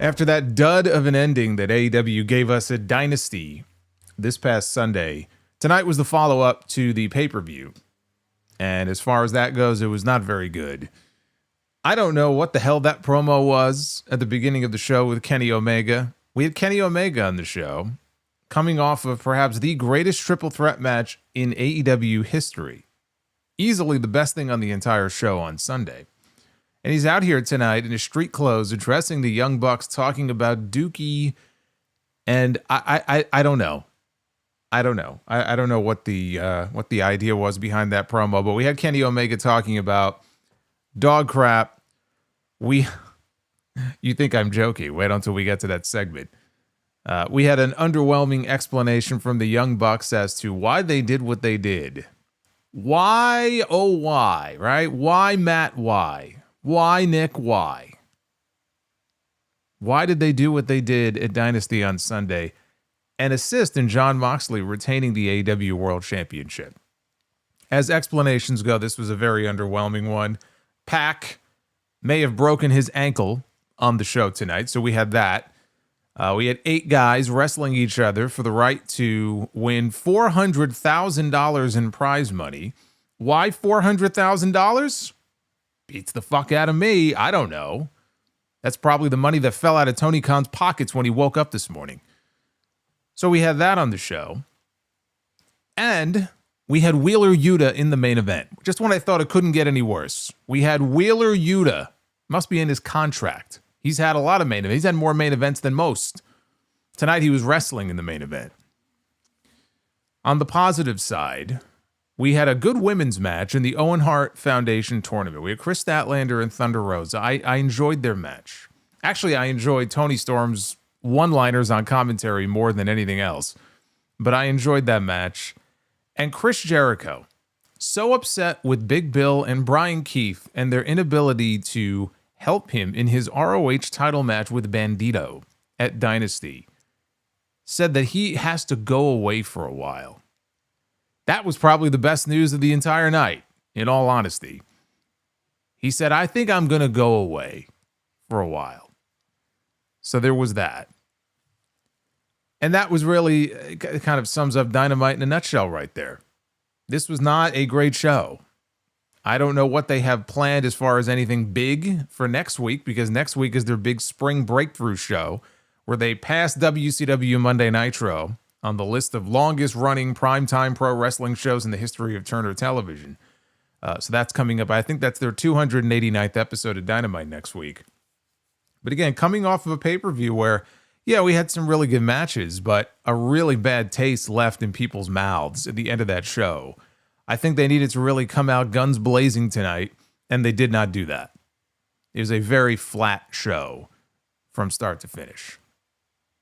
After that dud of an ending that AEW gave us at Dynasty this past Sunday, tonight was the follow-up to the pay-per-view. And as far as that goes, it was not very good. I don't know what the hell that promo was at the beginning of the show with Kenny Omega. We had Kenny Omega on the show, coming off of perhaps the greatest triple threat match in AEW history. Easily the best thing on the entire show on Sunday. And he's out here tonight in his street clothes addressing the Young Bucks, talking about Dookie. And I don't know. I don't know what the idea was behind that promo, but we had Kenny Omega talking about dog crap. You think I'm joking. Wait until we get to that segment. We had an underwhelming explanation from the Young Bucks as to why they did what they did. Why, oh why, right? Why, Matt, why? Why, Nick, why? Why did they do what they did at Dynasty on Sunday and assist in Jon Moxley retaining the AEW World Championship? As explanations go, this was a very underwhelming one. Pac may have broken his ankle on the show tonight, so we had that. We had 8 guys wrestling each other for the right to win $400,000 in prize money. Why $400,000? Beats the fuck out of me. I don't know. That's probably the money that fell out of Tony Khan's pockets when he woke up this morning. So we had that on the show. And we had Wheeler Yuta in the main event. Just when I thought it couldn't get any worse. We had Wheeler Yuta. Must be in his contract. He's had a lot of main events. He's had more main events than most. Tonight he was wrestling in the main event. On the positive side, we had a good women's match in the Owen Hart Foundation tournament. We had Kris Statlander and Thunder Rosa. I enjoyed their match. Actually, I enjoyed Tony Storm's one-liners on commentary more than anything else. But I enjoyed that match. And Chris Jericho, so upset with Big Bill and Brian Keith and their inability to help him in his ROH title match with Bandito at Dynasty, said that he has to go away for a while. That was probably the best news of the entire night, in all honesty. He said, I think I'm going to go away for a while. So there was that. And that was really, kind of sums up Dynamite in a nutshell right there. This was not a great show. I don't know what they have planned as far as anything big for next week, because next week is their big spring breakthrough show where they pass WCW Monday Nitro on the list of longest running primetime pro wrestling shows in the history of Turner Television. So that's coming up. I think that's their 289th episode of Dynamite next week. But again, coming off of a pay-per-view where, yeah, we had some really good matches, but a really bad taste left in people's mouths at the end of that show. I think they needed to really come out guns blazing tonight, and they did not do that. It was a very flat show from start to finish.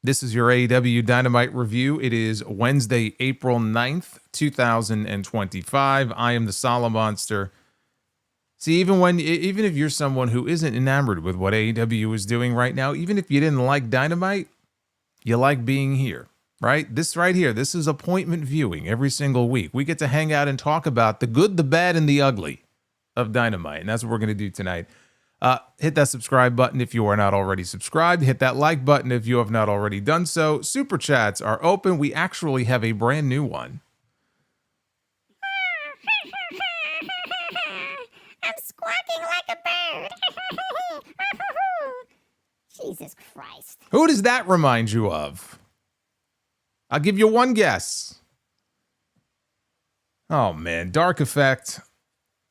This is your AEW Dynamite review. It is Wednesday, April 9th, 2025. I am the Solomonster. See, even if you're someone who isn't enamored with what AEW is doing right now, even if you didn't like Dynamite, you like being here, right? This right here, this is appointment viewing every single week. We get to hang out and talk about the good, the bad, and the ugly of Dynamite, and that's what we're going to do tonight. Hit that subscribe button if you are not already subscribed. Hit that like button if you have not already done so. Super chats are open. We actually have a brand new one. I'm squawking like a bird. Jesus Christ. Who does that remind you of? I'll give you one guess. Oh, man. Dark Effect.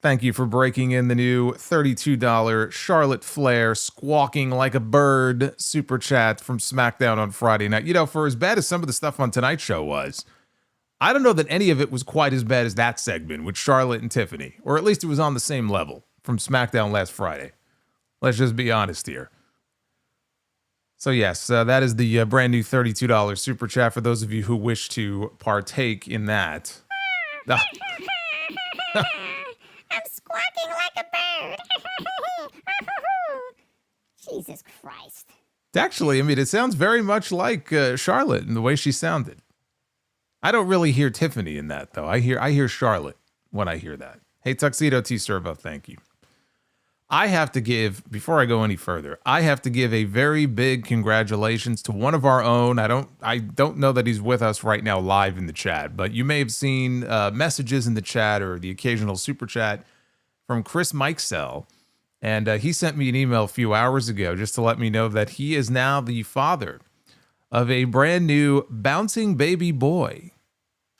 Thank you for breaking in the new $32 Charlotte Flair squawking like a bird super chat from SmackDown on Friday night. You know, for as bad as some of the stuff on Tonight's Show was, I don't know that any of it was quite as bad as that segment with Charlotte and Tiffany, or at least it was on the same level from SmackDown last Friday. Let's just be honest here. So yes, that is the brand new $32 super chat for those of you who wish to partake in that. I'm squawking like a bird. Jesus Christ. Actually, I mean, it sounds very much like Charlotte in the way she sounded. I don't really hear Tiffany in that, though. I hear Charlotte when I hear that. Hey, Tuxedo T Servo, thank you. I have to give, before I go any further, I have to give a very big congratulations to one of our own. I don't know that he's with us right now live in the chat, but you may have seen messages in the chat or the occasional super chat from Chris Mikesell. And he sent me an email a few hours ago just to let me know that he is now the father of a brand new bouncing baby boy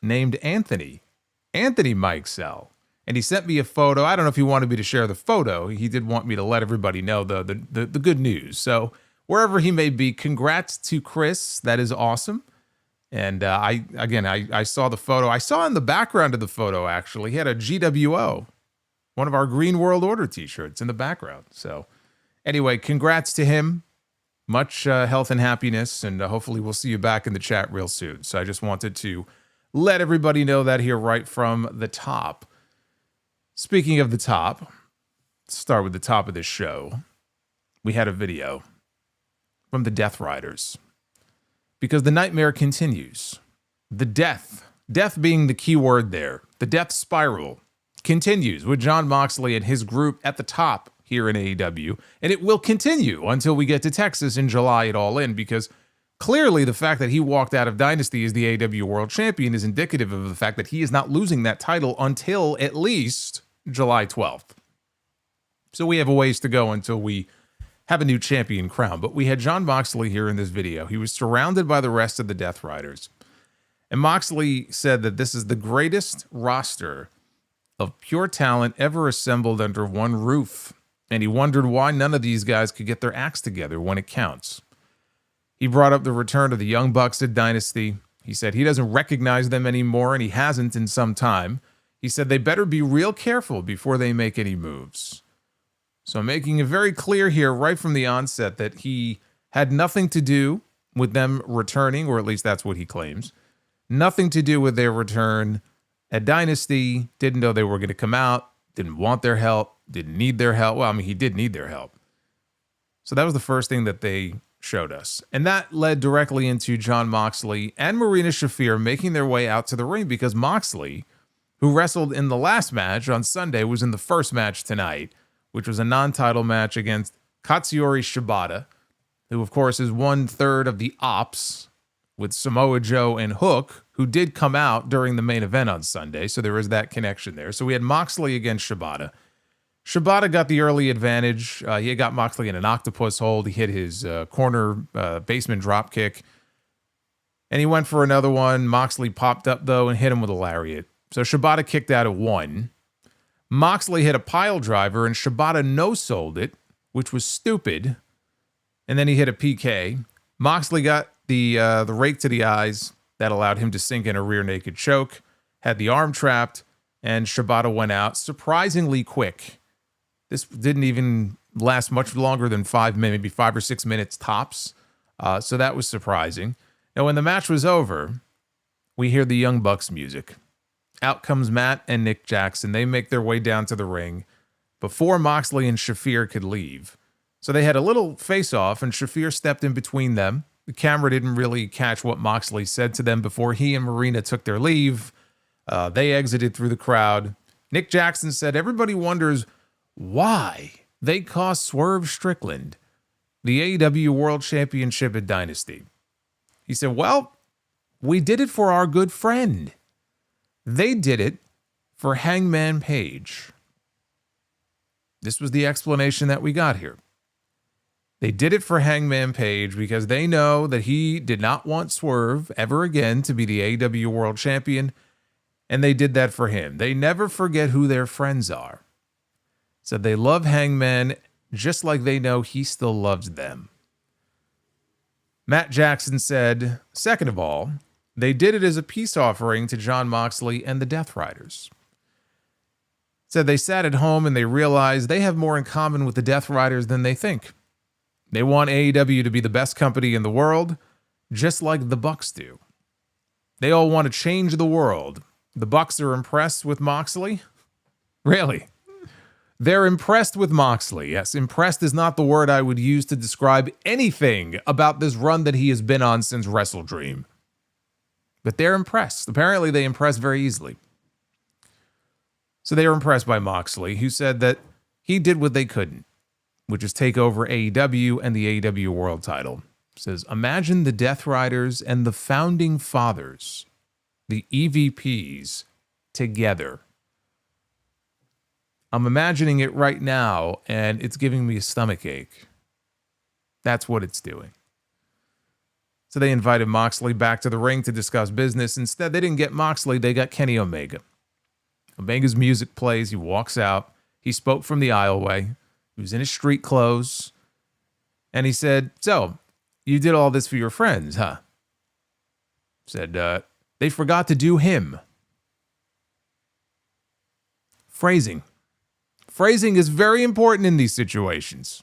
named Anthony Mikesell. And he sent me a photo. I don't know if he wanted me to share the photo. He did want me to let everybody know the good news. So wherever he may be, congrats to Kris. That is awesome. And I saw the photo. I saw in the background of the photo, actually, he had a GWO, one of our Green World Order t-shirts in the background. So anyway, congrats to him. Much health and happiness. And hopefully we'll see you back in the chat real soon. So I just wanted to let everybody know that here right from the top. Speaking of the top, let's start with the top of this show. We had a video from the Death Riders because the nightmare continues. The death being the key word there, the death spiral continues with Jon Moxley and his group at the top here in AEW, and it will continue until we get to Texas in July at All In, because clearly the fact that he walked out of Dynasty as the AEW World Champion is indicative of the fact that he is not losing that title until at least July 12th. So we have a ways to go until we have a new champion crown. But we had Jon Moxley here in this video. He was surrounded by the rest of the Death Riders. And Moxley said that this is the greatest roster of pure talent ever assembled under one roof. And he wondered why none of these guys could get their acts together when it counts. He brought up the return of the Young Bucks at Dynasty. He said he doesn't recognize them anymore, and he hasn't in some time. He said they better be real careful before they make any moves. So making it very clear here right from the onset that he had nothing to do with them returning, or at least that's what he claims. Nothing to do with their return at Dynasty. Didn't know they were going to come out. Didn't want their help. Didn't need their help. Well, I mean, he did need their help. So that was the first thing that they showed us. And that led directly into Jon Moxley and Marina Shafir making their way out to the ring, because Moxley, who wrestled in the last match on Sunday, was in the first match tonight, which was a non-title match against Katsuyori Shibata, who, of course, is 1/3 of the Ops with Samoa Joe and Hook, who did come out during the main event on Sunday, so there is that connection there. So we had Moxley against Shibata. Shibata got the early advantage. He got Moxley in an octopus hold. He hit his corner basement drop kick, and he went for another one. Moxley popped up, though, and hit him with a lariat. So Shibata kicked out at 1. Moxley hit a pile driver, and Shibata no-sold it, which was stupid. And then he hit a PK. Moxley got the rake to the eyes. That allowed him to sink in a rear naked choke. Had the arm trapped, and Shibata went out surprisingly quick. This didn't even last much longer than 5 minutes, maybe 5 or 6 minutes tops. So that was surprising. Now, when the match was over, we hear the Young Bucks music. Out comes Matt and Nick Jackson. They make their way down to the ring before Moxley and Shafir could leave. So they had a little face-off, and Shafir stepped in between them. The camera didn't really catch what Moxley said to them before he and Marina took their leave. They exited through the crowd. Nick Jackson said everybody wonders why they cost Swerve Strickland the AEW World Championship at Dynasty. He said, well, we did it for our good friend. They did it for Hangman Page. This was the explanation that we got here. They did it for Hangman Page because they know that he did not want Swerve ever again to be the AEW World Champion, and they did that for him. They never forget who their friends are. So they love Hangman just like they know he still loves them. Matt Jackson said, second of all, they did it as a peace offering to Jon Moxley and the Death Riders. Said they sat at home and they realized they have more in common with the Death Riders than they think. They want AEW to be the best company in the world, just like the Bucks do. They all want to change the world. The Bucks are impressed with Moxley? Really? They're impressed with Moxley. Yes, impressed is not the word I would use to describe anything about this run that he has been on since Wrestle Dream. But they're impressed. Apparently, they impress very easily. So they were impressed by Moxley, who said that he did what they couldn't, which is take over AEW and the AEW World title. It says, imagine the Death Riders and the Founding Fathers, the EVPs, together. I'm imagining it right now, and it's giving me a stomach ache. That's what it's doing. So they invited Moxley back to the ring to discuss business. Instead, they didn't get Moxley, they got Kenny Omega. Omega's music plays, he walks out. He spoke from the aisleway. He was in his street clothes. And he said, so, you did all this for your friends, huh? Said, they forgot to do him. Phrasing. Phrasing is very important in these situations.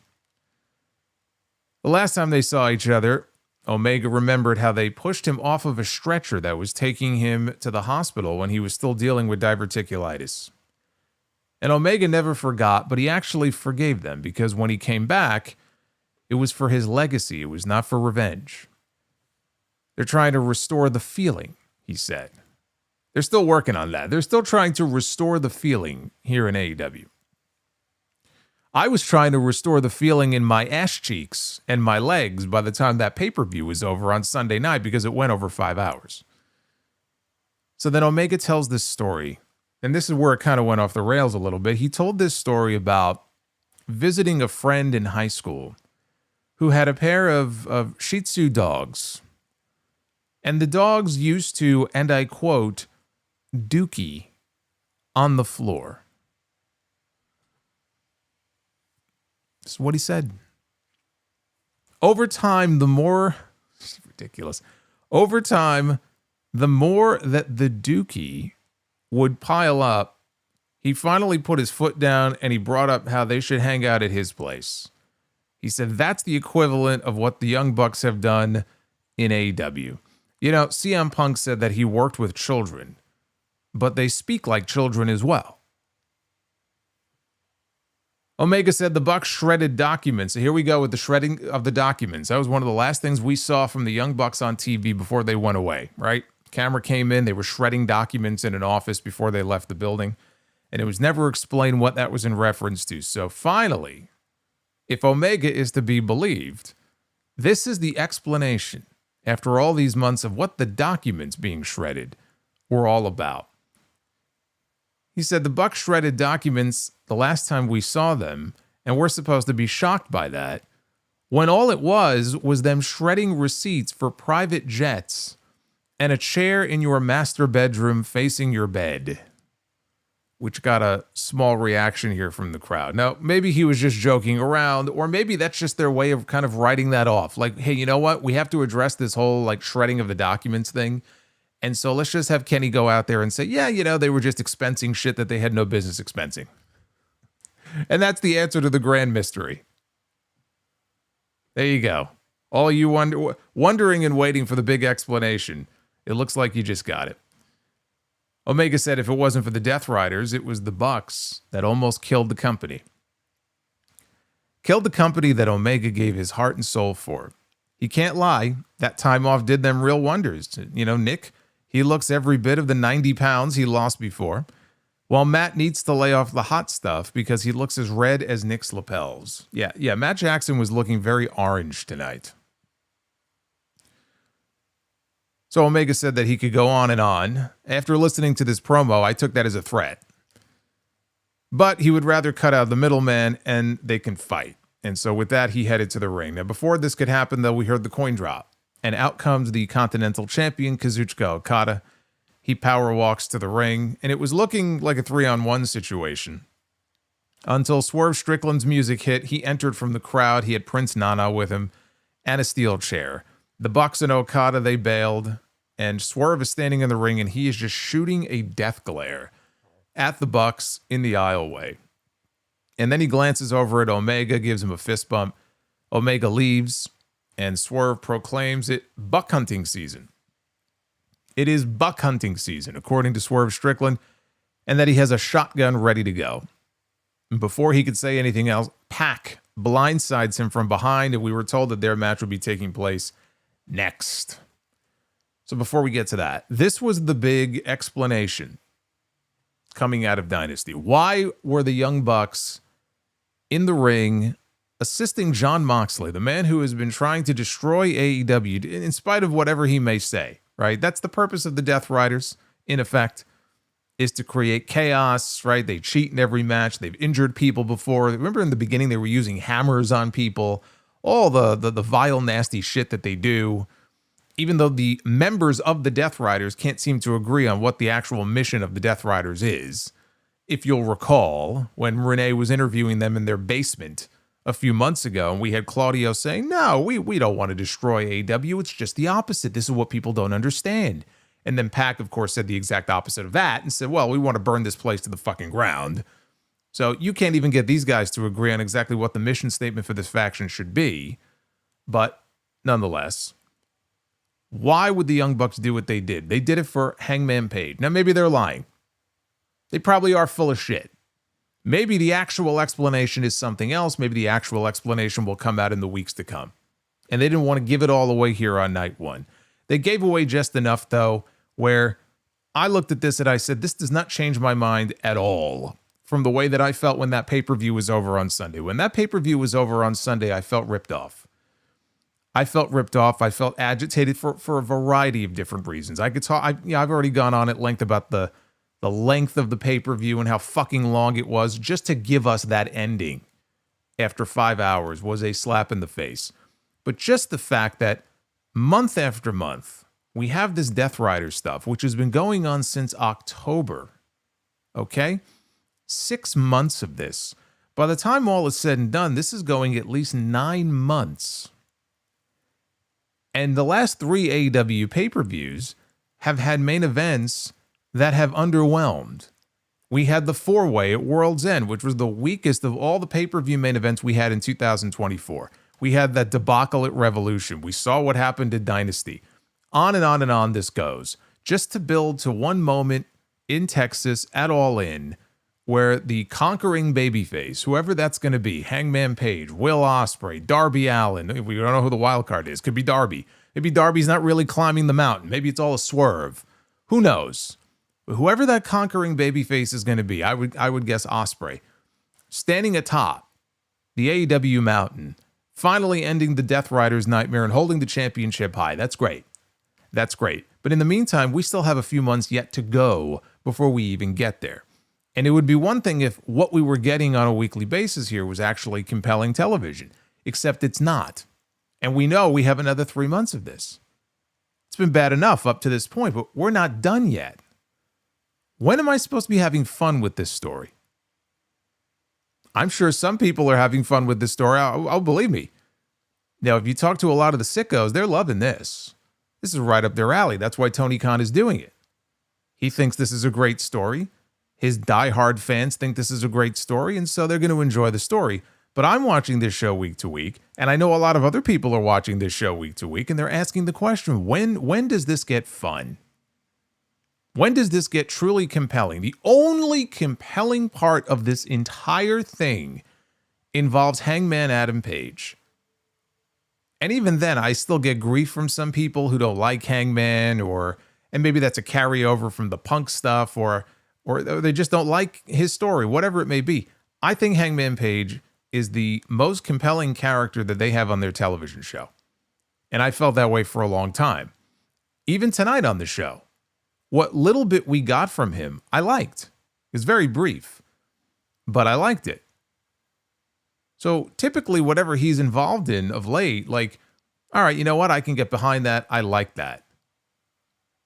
The last time they saw each other, Omega remembered how they pushed him off of a stretcher that was taking him to the hospital when he was still dealing with diverticulitis. And Omega never forgot, but he actually forgave them because when he came back, it was for his legacy. It was not for revenge. They're trying to restore the feeling, he said. They're still working on that. They're still trying to restore the feeling here in AEW. I was trying to restore the feeling in my ass cheeks and my legs by the time that pay-per-view was over on Sunday night because it went over 5 hours. So then Omega tells this story, and this is where it kind of went off the rails a little bit. He told this story about visiting a friend in high school who had a pair of Shih Tzu dogs. And the dogs used to, and I quote, dookie on the floor. That's what he said. Over time, the more... It's ridiculous. Over time, the more that the dookie would pile up, he finally put his foot down and he brought up how they should hang out at his place. He said that's the equivalent of what the Young Bucks have done in AEW. You know, CM Punk said that he worked with children, but they speak like children as well. Omega said the Bucks shredded documents. So here we go with the shredding of the documents. That was one of the last things we saw from the Young Bucks on TV before they went away, right? Camera came in, they were shredding documents in an office before they left the building, and it was never explained what that was in reference to. So finally, if Omega is to be believed, this is the explanation after all these months of what the documents being shredded were all about. He said the Bucks shredded documents the last time we saw them, and we're supposed to be shocked by that, when all it was them shredding receipts for private jets and a chair in your master bedroom facing your bed, which got a small reaction here from the crowd. Now, maybe he was just joking around, or maybe that's just their way of kind of writing that off. Like, hey, you know what? We have to address this whole like shredding of the documents thing. And so let's just have Kenny go out there and say, yeah, you know, they were just expensing shit that they had no business expensing. And that's the answer to the grand mystery. There you go. All you wondering and waiting for the big explanation. It looks like you just got it. Omega said if it wasn't for the Death Riders, it was the Bucks that almost killed the company. Killed the company that Omega gave his heart and soul for. He can't lie. That time off did them real wonders. You know, Nick, he looks every bit of the 90 pounds he lost before, while Matt needs to lay off the hot stuff because he looks as red as Nick's lapels. Yeah, Matt Jackson was looking very orange tonight. So Omega said that he could go on and on. After listening to this promo, I took that as a threat. But he would rather cut out the middleman and they can fight. And so with that, he headed to the ring. Now, before this could happen, though, we heard the coin drop. And out comes the Continental Champion, Kazuchika Okada. He power walks to the ring, and it was looking like a 3-on-1 situation. Until Swerve Strickland's music hit, he entered from the crowd. He had Prince Nana with him and a steel chair. The Bucks and Okada, they bailed, and Swerve is standing in the ring, and he is just shooting a death glare at the Bucks in the aisleway. And then he glances over at Omega, gives him a fist bump. Omega leaves, and Swerve proclaims it buck hunting season. It is buck hunting season, according to Swerve Strickland, and that he has a shotgun ready to go. And before he could say anything else, Pac blindsides him from behind, and we were told that their match would be taking place next. So before we get to that, this was the big explanation coming out of Dynasty. Why were the Young Bucks in the ring, assisting Jon Moxley, the man who has been trying to destroy AEW in spite of whatever he may say, right? That's the purpose of the Death Riders, in effect, is to create chaos, right? They cheat in every match. They've injured people before. Remember in the beginning, they were using hammers on people, all the vile, nasty shit that they do, even though the members of the Death Riders can't seem to agree on what the actual mission of the Death Riders is. If you'll recall, when Renee was interviewing them in their basement a few months ago, and we had Claudio saying, no, we don't want to destroy AEW. It's just the opposite. This is what people don't understand. And then Pac, of course, said the exact opposite of that and said, well, we want to burn this place to the fucking ground. So you can't even get these guys to agree on exactly what the mission statement for this faction should be. But nonetheless, why would the Young Bucks do what they did? They did it for Hangman Page. Now, maybe they're lying. They probably are full of shit. Maybe the actual explanation is something else. Maybe the actual explanation will come out in the weeks to come. And they didn't want to give it all away here on night one. They gave away just enough, though, where I looked at this and I said, this does not change my mind at all from the way that I felt when that pay-per-view was over on Sunday. When that pay-per-view was over on Sunday, I felt ripped off. I felt agitated for a variety of different reasons. I could talk, I've already gone on at length about the length of the pay-per-view and how fucking long it was. Just to give us that ending after 5 hours was a slap in the face. But just the fact that month after month, we have this Death Rider stuff, which has been going on since October. Okay? 6 months of this. By the time all is said and done, this is going at least 9 months. And the last 3 AEW pay-per-views have had main events that have underwhelmed. We had the 4-way at World's End, which was the weakest of all the pay-per-view main events we had in 2024. We had that debacle at Revolution. We saw what happened to Dynasty. On and on and on this goes. Just to build to one moment in Texas at All In, where the conquering babyface, whoever that's going to be, Hangman Page, Will Ospreay, Darby Allin, we don't know who the wild card is. Could be Darby. Maybe Darby's not really climbing the mountain. Maybe it's all a swerve. Who knows? But whoever that conquering babyface is going to be, I would guess Ospreay, standing atop the AEW mountain, finally ending the Death Riders' nightmare and holding the championship high. That's great. That's great. But in the meantime, we still have a few months yet to go before we even get there. And it would be one thing if what we were getting on a weekly basis here was actually compelling television, except it's not. And we know we have another 3 months of this. It's been bad enough up to this point, but we're not done yet. When am I supposed to be having fun with this story? I'm sure some people are having fun with this story. Oh, believe me. Now, if you talk to a lot of the sickos, they're loving this. This is right up their alley. That's why Tony Khan is doing it. He thinks this is a great story. His diehard fans think this is a great story, and so they're going to enjoy the story. But I'm watching this show week to week, and I know a lot of other people are watching this show week to week, and they're asking the question, when does this get fun? When does this get truly compelling? The only compelling part of this entire thing involves Hangman Adam Page. And even then, I still get grief from some people who don't like Hangman, and maybe that's a carryover from the Punk stuff, or they just don't like his story, whatever it may be. I think Hangman Page is the most compelling character that they have on their television show. And I felt that way for a long time. Even tonight on the show, what little bit we got from him, I liked. It was very brief, but I liked it. So typically whatever he's involved in of late, like, all right, you know what? I can get behind that. I like that.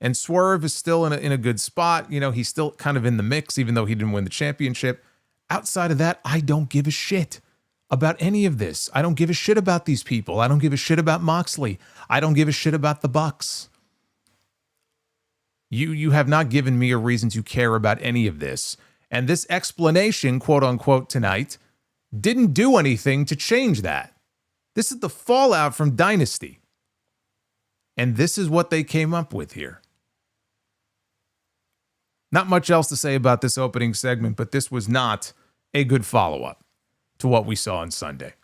And Swerve is still in a good spot. You know, he's still kind of in the mix, even though he didn't win the championship. Outside of that, I don't give a shit about any of this. I don't give a shit about these people. I don't give a shit about Moxley. I don't give a shit about the Bucks. You have not given me a reason to care about any of this. And this explanation, quote unquote, tonight, didn't do anything to change that. This is the fallout from Dynasty. And this is what they came up with here. Not much else to say about this opening segment, but this was not a good follow-up to what we saw on Sunday.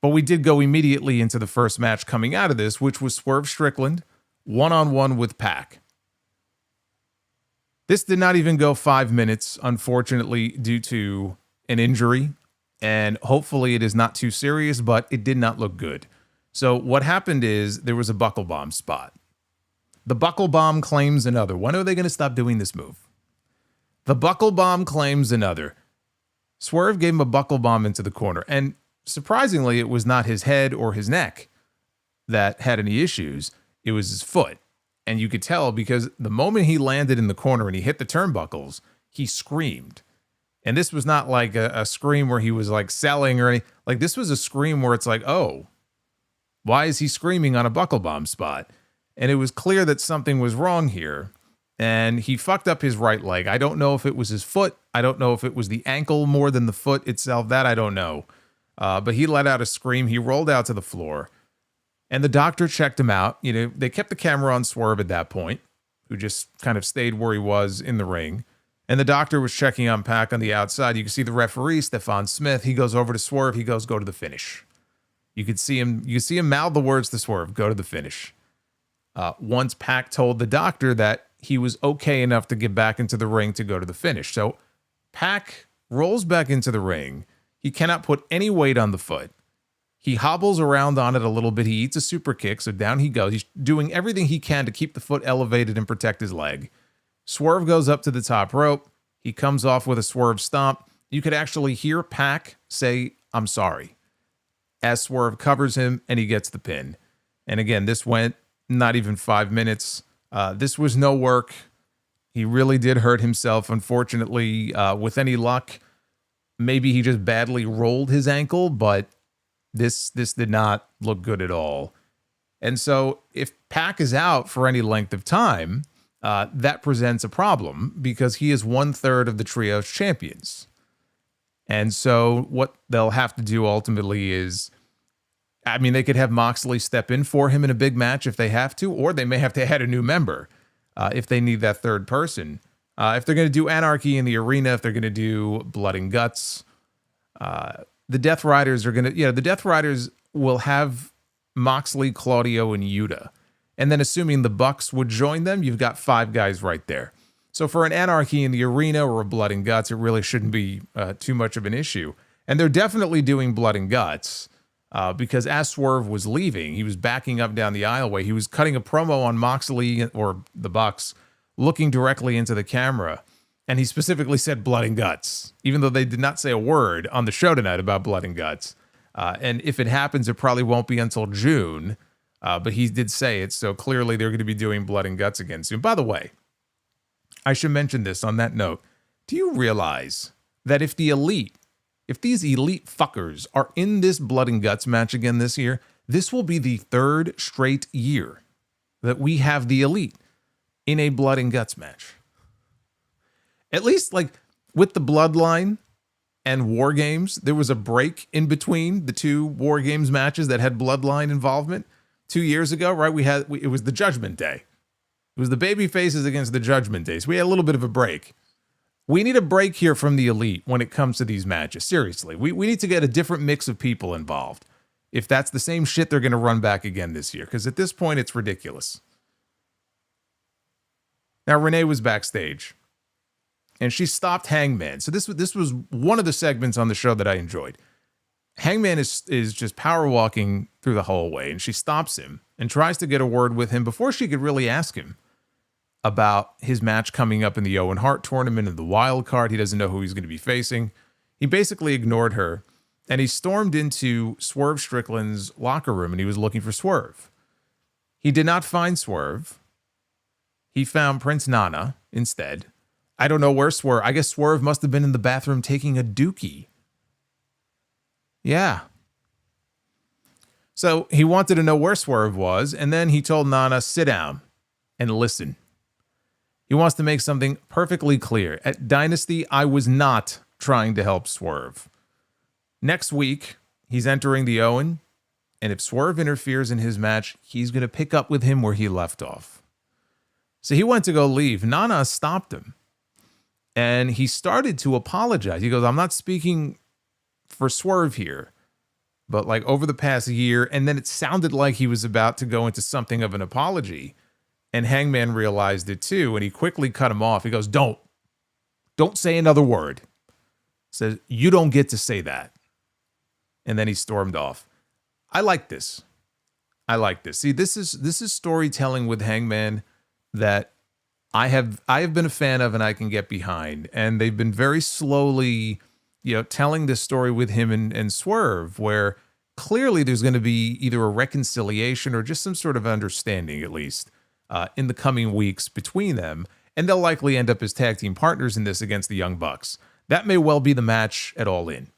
But we did go immediately into the first match coming out of this, which was Swerve Strickland, one-on-one with Pac. This did not even go 5 minutes, unfortunately, due to an injury, and hopefully it is not too serious, but it did not look good. So what happened is there was a buckle bomb spot. The buckle bomb claims another. When are they going to stop doing this move? The buckle bomb claims another. Swerve gave him a buckle bomb into the corner, and surprisingly, it was not his head or his neck that had any issues. It was his foot. And you could tell because the moment he landed in the corner and he hit the turnbuckles, he screamed. And this was not like a scream where he was like selling or anything. Like this was a scream where it's like, oh, why is he screaming on a buckle bomb spot? And it was clear that something was wrong here. And he fucked up his right leg. I don't know if it was his foot. I don't know if it was the ankle more than the foot itself. That I don't know. But he let out a scream. He rolled out to the floor. And the doctor checked him out. You know, they kept the camera on Swerve at that point, who just kind of stayed where he was in the ring. And the doctor was checking on Pac on the outside. You can see the referee, Stephon Smith. He goes over to Swerve. He goes, go to the finish. You could see him mouth the words to Swerve, go to the finish. Once Pac told the doctor that he was okay enough to get back into the ring to go to the finish. So Pac rolls back into the ring. He cannot put any weight on the foot. He hobbles around on it a little bit. He eats a super kick, so down he goes. He's doing everything he can to keep the foot elevated and protect his leg. Swerve goes up to the top rope. He comes off with a Swerve stomp. You could actually hear Pac say, I'm sorry, as Swerve covers him and he gets the pin. And again, this went not even 5 minutes. This was no work. He really did hurt himself, unfortunately. With any luck, maybe he just badly rolled his ankle, but this did not look good at all. And so if Pac is out for any length of time, that presents a problem because he is 1/3 of the Trios champions. And so what they'll have to do ultimately is, I mean, they could have Moxley step in for him in a big match if they have to, or they may have to add a new member if they need that third person. If they're going to do Anarchy in the Arena, if they're going to do Blood and Guts, the Death Riders are going to, the Death Riders will have Moxley, Claudio, and Yuta. And then assuming the Bucks would join them, you've got 5 guys right there. So for an Anarchy in the Arena or a Blood and Guts, it really shouldn't be too much of an issue. And they're definitely doing Blood and Guts because as Swerve was leaving, he was backing up down the aisleway. He was cutting a promo on Moxley or the Bucks, looking directly into the camera. And he specifically said Blood and Guts, even though they did not say a word on the show tonight about Blood and Guts. And if it happens, it probably won't be until June. But he did say it, so clearly they're going to be doing Blood and Guts again soon. By the way, I should mention this on that note. Do you realize that if these elite fuckers are in this Blood and Guts match again this year, this will be the 3rd straight year that we have the elite in a Blood and Guts match. At least, like, with the Bloodline and War Games, there was a break in between the 2 War Games matches that had Bloodline involvement 2 years ago, right? It was the Judgment Day. It was the baby faces against the Judgment Day. So we had a little bit of a break. We need a break here from the elite when it comes to these matches. Seriously, we need to get a different mix of people involved. If that's the same shit they're going to run back again this year, because at this point, it's ridiculous. Now, Renee was backstage, and she stopped Hangman. So this was one of the segments on the show that I enjoyed. Hangman is just power walking through the hallway, and she stops him and tries to get a word with him before she could really ask him about his match coming up in the Owen Hart tournament and the wild card. He doesn't know who he's going to be facing. He basically ignored her, and he stormed into Swerve Strickland's locker room, and he was looking for Swerve. He did not find Swerve. He found Prince Nana instead. I don't know where Swerve. I guess Swerve must have been in the bathroom taking a dookie. Yeah. So he wanted to know where Swerve was, and then he told Nana, sit down and listen. He wants to make something perfectly clear. At Dynasty, I was not trying to help Swerve. Next week, he's entering the Owen, and if Swerve interferes in his match, he's going to pick up with him where he left off. So he went to go leave. Nana stopped him, and he started to apologize. He goes, I'm not speaking for Swerve here, but like over the past year, and then it sounded like he was about to go into something of an apology, and Hangman realized it too, and he quickly cut him off. He goes, don't say another word. says, "You don't get to say that." And then he stormed off. I like this. See, this is storytelling with Hangman that I have been a fan of and I can get behind. And they've been very slowly, telling this story with him and Swerve, where clearly there's going to be either a reconciliation or just some sort of understanding, at least, in the coming weeks between them. And they'll likely end up as tag team partners in this against the Young Bucks. That may well be the match at All In.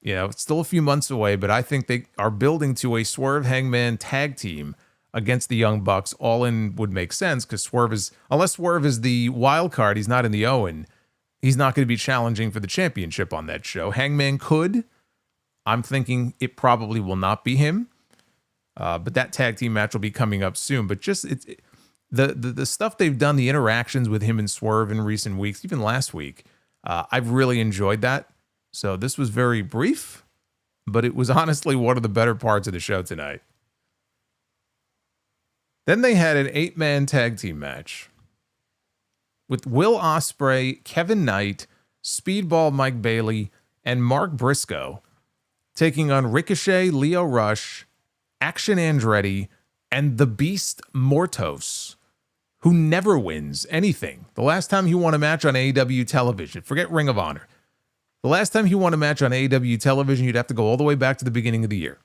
It's still a few months away, but I think they are building to a Swerve Hangman tag team against the Young Bucks. All In would make sense because unless Swerve is the wild card, he's not in the Owen. He's not going to be challenging for the championship on that show. Hangman could. I'm thinking it probably will not be him. But that tag team match will be coming up soon. But just the stuff they've done, the interactions with him and Swerve in recent weeks, even last week, I've really enjoyed that. So this was very brief, but it was honestly one of the better parts of the show tonight. Then they had an 8-man tag team match with Will Ospreay, Kevin Knight, Speedball Mike Bailey, and Mark Briscoe taking on Ricochet, Lio Rush, Action Andretti, and the Beast Mortos, who never wins anything. The last time he won a match on AEW television, forget Ring of Honor. The last time he won a match on AEW television, you'd have to go all the way back to the beginning of the year.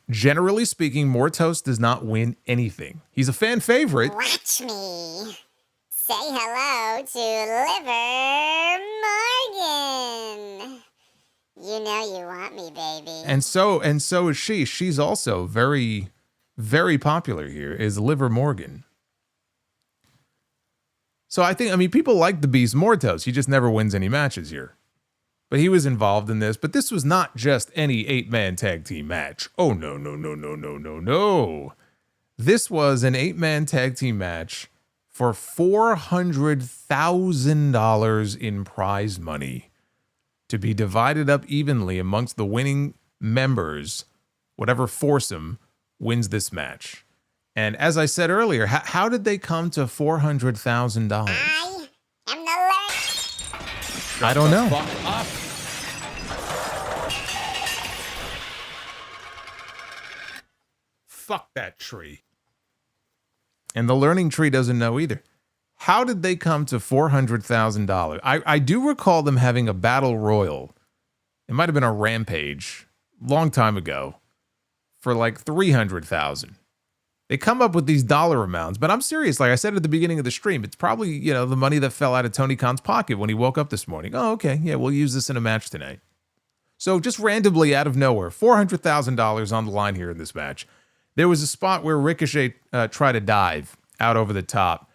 Generally speaking, Mortos does not win anything. He's a fan favorite. Watch me. Say hello to Liver Morgan. You know you want me, baby. And so is she. She's also very, very popular here, is Liver Morgan. So people like the Beast Mortos. He just never wins any matches here. But he was involved in this. But this was not just any 8-man tag team match. Oh, no. This was an 8-man tag team match for $400,000 in prize money to be divided up evenly amongst the winning members, whatever foursome wins this match. And as I said earlier, how did they come to $400,000? I am the I don't know. Fuck up. Fuck that tree. And the learning tree doesn't know either. How did they come to $400,000? I do recall them having a battle royal. It might have been a Rampage, long time ago, for like $300,000. They come up with these dollar amounts, but I'm serious. Like I said at the beginning of the stream, it's probably, the money that fell out of Tony Khan's pocket when he woke up this morning. Oh, okay. Yeah, we'll use this in a match tonight. So just randomly out of nowhere, $400,000 on the line here in this match. There was a spot where Ricochet tried to dive out over the top.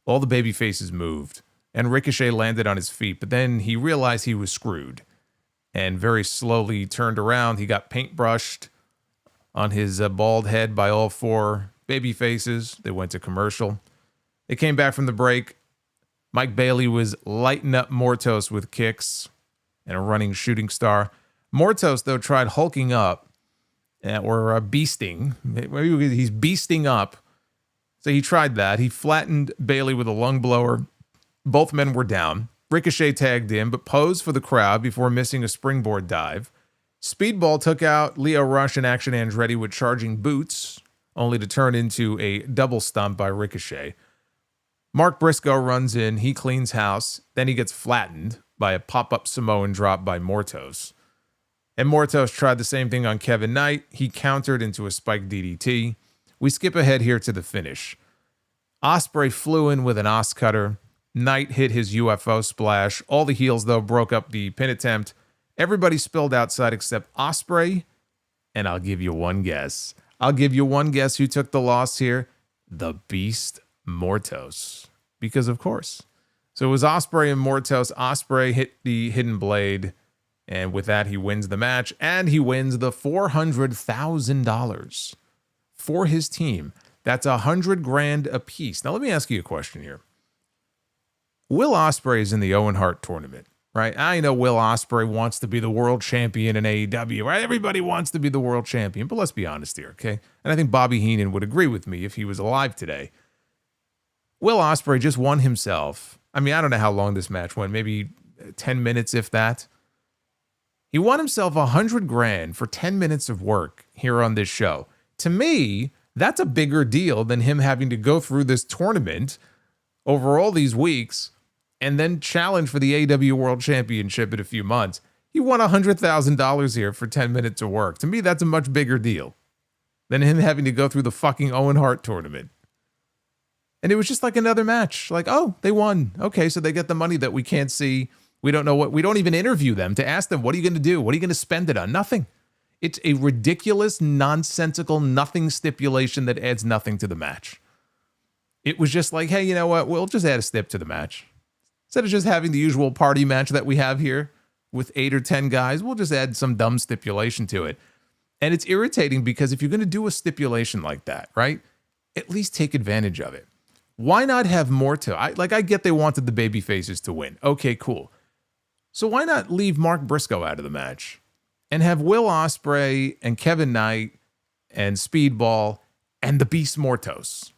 All the baby faces moved, and Ricochet landed on his feet, but then he realized he was screwed and very slowly turned around. He got paintbrushed on his bald head by all four baby faces. They went to commercial. They came back from the break. Mike Bailey was lighting up Mortos with kicks and a running shooting star. Mortos, though, tried hulking up or beasting. Maybe he's beasting up. So he tried that. He flattened Bailey with a lung blower. Both men were down. Ricochet tagged in, but posed for the crowd before missing a springboard dive. Speedball took out Lio Rush and Action Andretti with charging boots, only to turn into a double stomp by Ricochet. Mark Briscoe runs in. He cleans house. Then he gets flattened by a pop-up Samoan drop by Mortos. And Mortos tried the same thing on Kevin Knight. He countered into a spiked DDT. We skip ahead here to the finish. Ospreay flew in with an Os cutter. Knight hit his UFO splash. All the heels, though, broke up the pin attempt. Everybody spilled outside except Ospreay. And I'll give you one guess. Who took the loss here. The Beast Mortos. Because, of course. So it was Ospreay and Mortos. Ospreay hit the hidden blade. And with that, he wins the match. And he wins the $400,000 for his team. That's $100,000 a piece. Now, let me ask you a question here. Will Ospreay is in the Owen Hart tournament, right? I know Will Ospreay wants to be the world champion in AEW, right? Everybody wants to be the world champion, but let's be honest here, okay? And I think Bobby Heenan would agree with me if he was alive today. Will Ospreay just won himself. I mean, I don't know how long this match went, maybe 10 minutes, if that. He won himself $100,000 for 10 minutes of work here on this show. To me, that's a bigger deal than him having to go through this tournament over all these weeks and then challenge for the AEW World Championship in a few months. He won $100,000 here for 10 minutes of work. To me, that's a much bigger deal than him having to go through the fucking Owen Hart tournament. And it was just like another match. Like, oh, they won. Okay, so they get the money that we can't see. We don't know what, we don't even interview them to ask them, what are you going to do? What are you going to spend it on? Nothing. It's a ridiculous, nonsensical, nothing stipulation that adds nothing to the match. It was just like, hey, you know what? We'll just add a stip to the match. Instead of just having the usual party match that we have here with 8 or 10 guys, we'll just add some dumb stipulation to it. And it's irritating because if you're going to do a stipulation like that, right, at least take advantage of it. Why not have more to? I get they wanted the baby faces to win. Okay, cool. So why not leave Mark Briscoe out of the match and have Will Ospreay and Kevin Knight and Speedball and the Beast Mortos?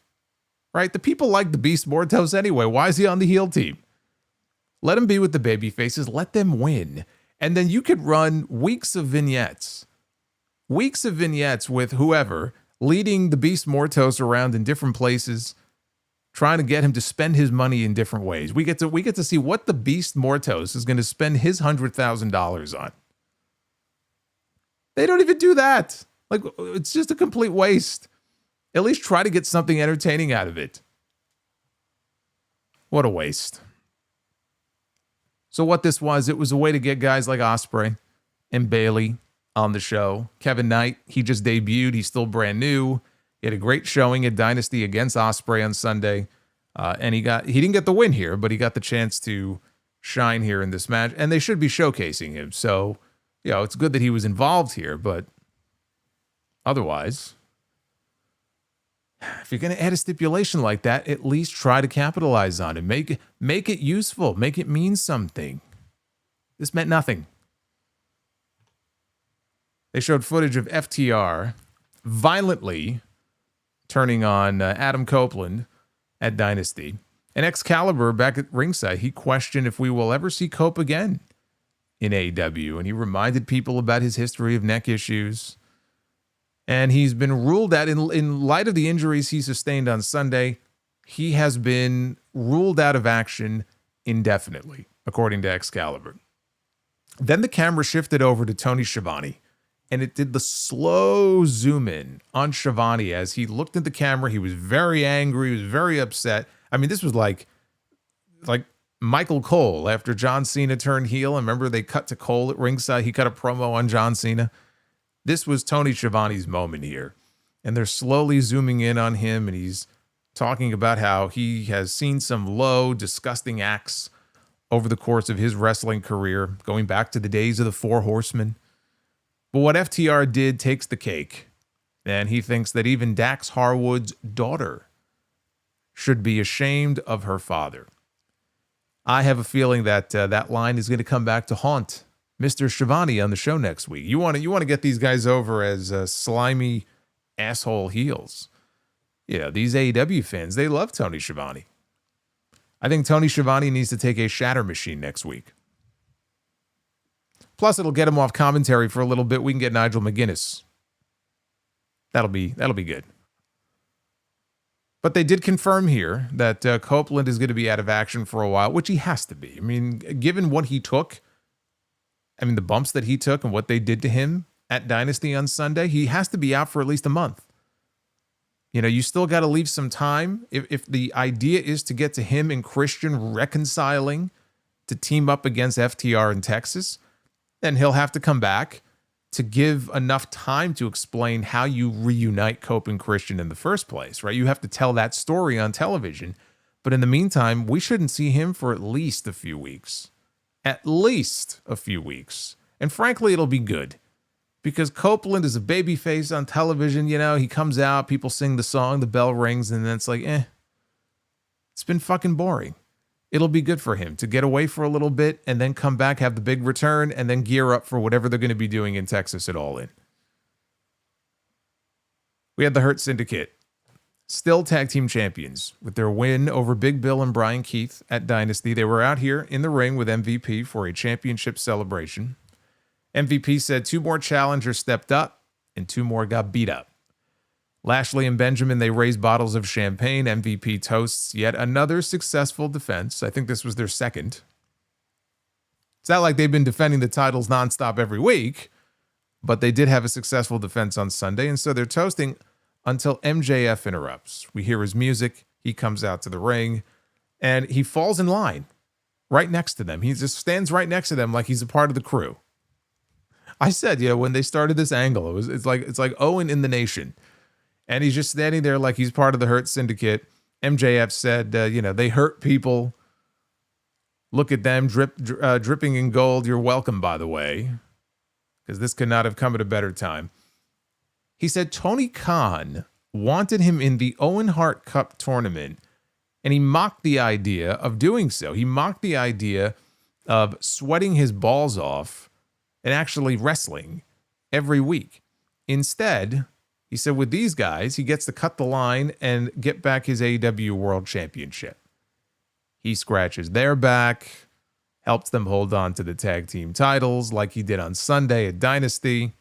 Right? The people like the Beast Mortos anyway. Why is he on the heel team? Let him be with the baby faces. Let them win. And then you could run weeks of vignettes. Weeks of vignettes with whoever leading the Beast Mortos around in different places, trying to get him to spend his money in different ways. We get to see what the Beast Mortos is going to spend his $100,000 on. They don't even do that. Like, it's just a complete waste. At least try to get something entertaining out of it. What a waste. So what this was, it was a way to get guys like Ospreay and Bayley on the show. Kevin Knight, he just debuted. He's still brand new. He had a great showing at Dynasty against Ospreay on Sunday. And he didn't get the win here, but he got the chance to shine here in this match. And they should be showcasing him. So, you know, it's good that he was involved here, but otherwise, if you're going to add a stipulation like that, at least try to capitalize on it. Make it useful. Make it mean something. This meant nothing. They showed footage of FTR violently turning on Adam Copeland at Dynasty. And Excalibur back at ringside, he questioned if we will ever see Cope again in AEW. And he reminded people about his history of neck issues. And he's been ruled out, in light of the injuries he sustained on Sunday, he has been ruled out of action indefinitely, according to Excalibur. Then the camera shifted over to Tony Schiavone, and it did the slow zoom in on Schiavone as he looked at the camera. He was very angry. He was very upset. I mean, this was like Michael Cole after John Cena turned heel. And remember, they cut to Cole at ringside. He cut a promo on John Cena. This was Tony Schiavone's moment here. And they're slowly zooming in on him, and he's talking about how he has seen some low, disgusting acts over the course of his wrestling career, going back to the days of the Four Horsemen. But what FTR did takes the cake, and he thinks that even Dax Harwood's daughter should be ashamed of her father. I have a feeling that that line is going to come back to haunt Mr. Schiavone on the show next week. You want to get these guys over as slimy asshole heels. You know, these AEW fans, they love Tony Schiavone. I think Tony Schiavone needs to take a shatter machine next week. Plus, it'll get him off commentary for a little bit. We can get Nigel McGuinness. That'll be good. But they did confirm here that Copeland is going to be out of action for a while, which he has to be. I mean, given what he took, the bumps that he took and what they did to him at Dynasty on Sunday, he has to be out for at least a month. You know, you still got to leave some time. If the idea is to get to him and Christian reconciling to team up against FTR in Texas, then he'll have to come back to give enough time to explain how you reunite Cope and Christian in the first place, right? You have to tell that story on television. But in the meantime, we shouldn't see him for at least a few weeks. At least a few weeks. And frankly, it'll be good. Because Copeland is a babyface on television. You know, he comes out, people sing the song, the bell rings, and then it's like, it's been fucking boring. It'll be good for him to get away for a little bit and then come back, have the big return, and then gear up for whatever they're going to be doing in Texas at All In. We had the Hurt Syndicate still tag team champions with their win over Big Bill and Brian Keith at Dynasty. They were out here in the ring with MVP for a championship celebration. MVP said 2 more challengers stepped up and 2 more got beat up. Lashley and Benjamin, they raised bottles of champagne. MVP toasts yet another successful defense. I think this was their second. It's not like they've been defending the titles nonstop every week, but they did have a successful defense on Sunday, and so they're toasting until MJF interrupts. We hear his music. He comes out to the ring, and he falls in line right next to them. He just stands right next to them like he's a part of the crew. I said, when they started this angle, it's like Owen in the Nation, and he's just standing there like he's part of the Hurt Syndicate. MJF said, they hurt people. Look at them dripping in gold. You're welcome, by the way, because this could not have come at a better time. He said Tony Khan wanted him in the Owen Hart Cup tournament, and he mocked the idea of doing so. He mocked the idea of sweating his balls off and actually wrestling every week. Instead, he said with these guys, he gets to cut the line and get back his AEW World Championship. He scratches their back, helps them hold on to the tag team titles like he did on Sunday at Dynasty.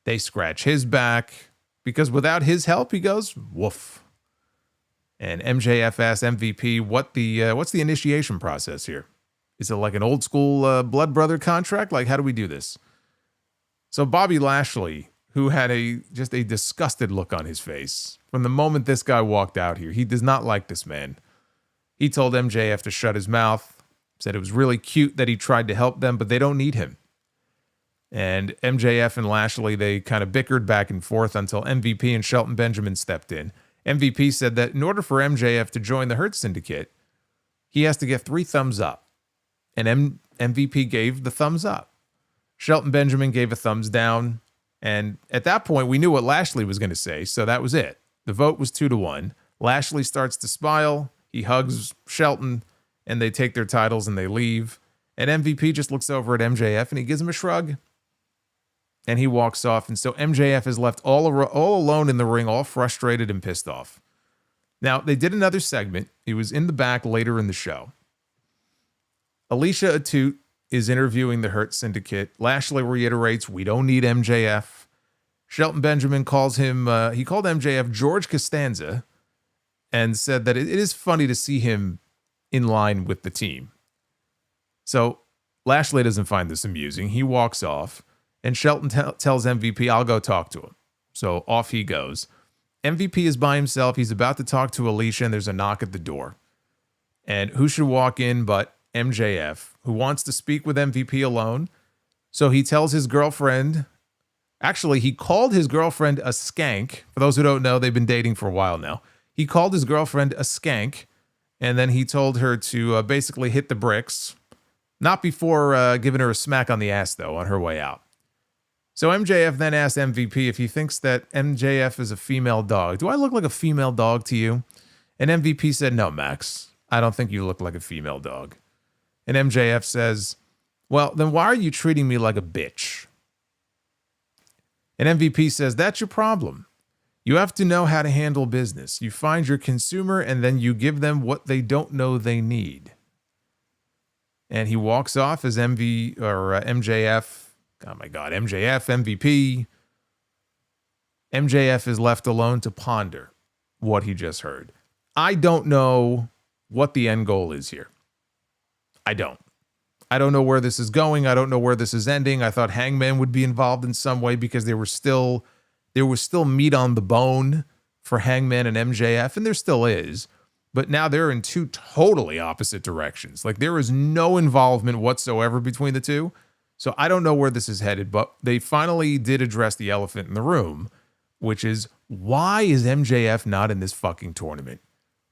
They scratch his back because without his help, he goes, woof. And MJF asked MVP, what's the initiation process here? Is it like an old school blood brother contract? Like, how do we do this? So Bobby Lashley, who had just a disgusted look on his face from the moment this guy walked out here, he does not like this man. He told MJF to shut his mouth, said it was really cute that he tried to help them, but they don't need him. And MJF and Lashley, they kind of bickered back and forth until MVP and Shelton Benjamin stepped in. MVP said that in order for MJF to join the Hurt Syndicate, he has to get 3 thumbs up. And MVP gave the thumbs up. Shelton Benjamin gave a thumbs down. And at that point, we knew what Lashley was going to say, so that was it. The vote was 2-1. Lashley starts to smile. He hugs Shelton, and they take their titles and they leave. And MVP just looks over at MJF, and he gives him a shrug. And he walks off. And so MJF is left all alone in the ring, all frustrated and pissed off. Now, they did another segment. He was in the back later in the show. Alicia Atout is interviewing the Hurt Syndicate. Lashley reiterates, we don't need MJF. Shelton Benjamin calls him, he called MJF George Costanza and said that it is funny to see him in line with the team. So Lashley doesn't find this amusing. He walks off. And Shelton tells MVP, I'll go talk to him. So off he goes. MVP is by himself. He's about to talk to Alicia, and there's a knock at the door. And who should walk in but MJF, who wants to speak with MVP alone. So he tells his girlfriend, actually, he called his girlfriend a skank. For those who don't know, they've been dating for a while now. He called his girlfriend a skank, and then he told her to basically hit the bricks. Not before giving her a smack on the ass, though, on her way out. So MJF then asked MVP if he thinks that MJF is a female dog. Do I look like a female dog to you? And MVP said, no, Max, I don't think you look like a female dog. And MJF says, well, then why are you treating me like a bitch? And MVP says, that's your problem. You have to know how to handle business. You find your consumer and then you give them what they don't know they need. And he walks off as MJF. Oh my God, MJF, MVP. MJF is left alone to ponder what he just heard. I don't know what the end goal is here. I don't know where this is going. I don't know where this is ending. I thought Hangman would be involved in some way because there was still meat on the bone for Hangman and MJF, and there still is. But now they're in 2 totally opposite directions. Like there is no involvement whatsoever between the two. So I don't know where this is headed, but they finally did address the elephant in the room, which is why is MJF not in this fucking tournament?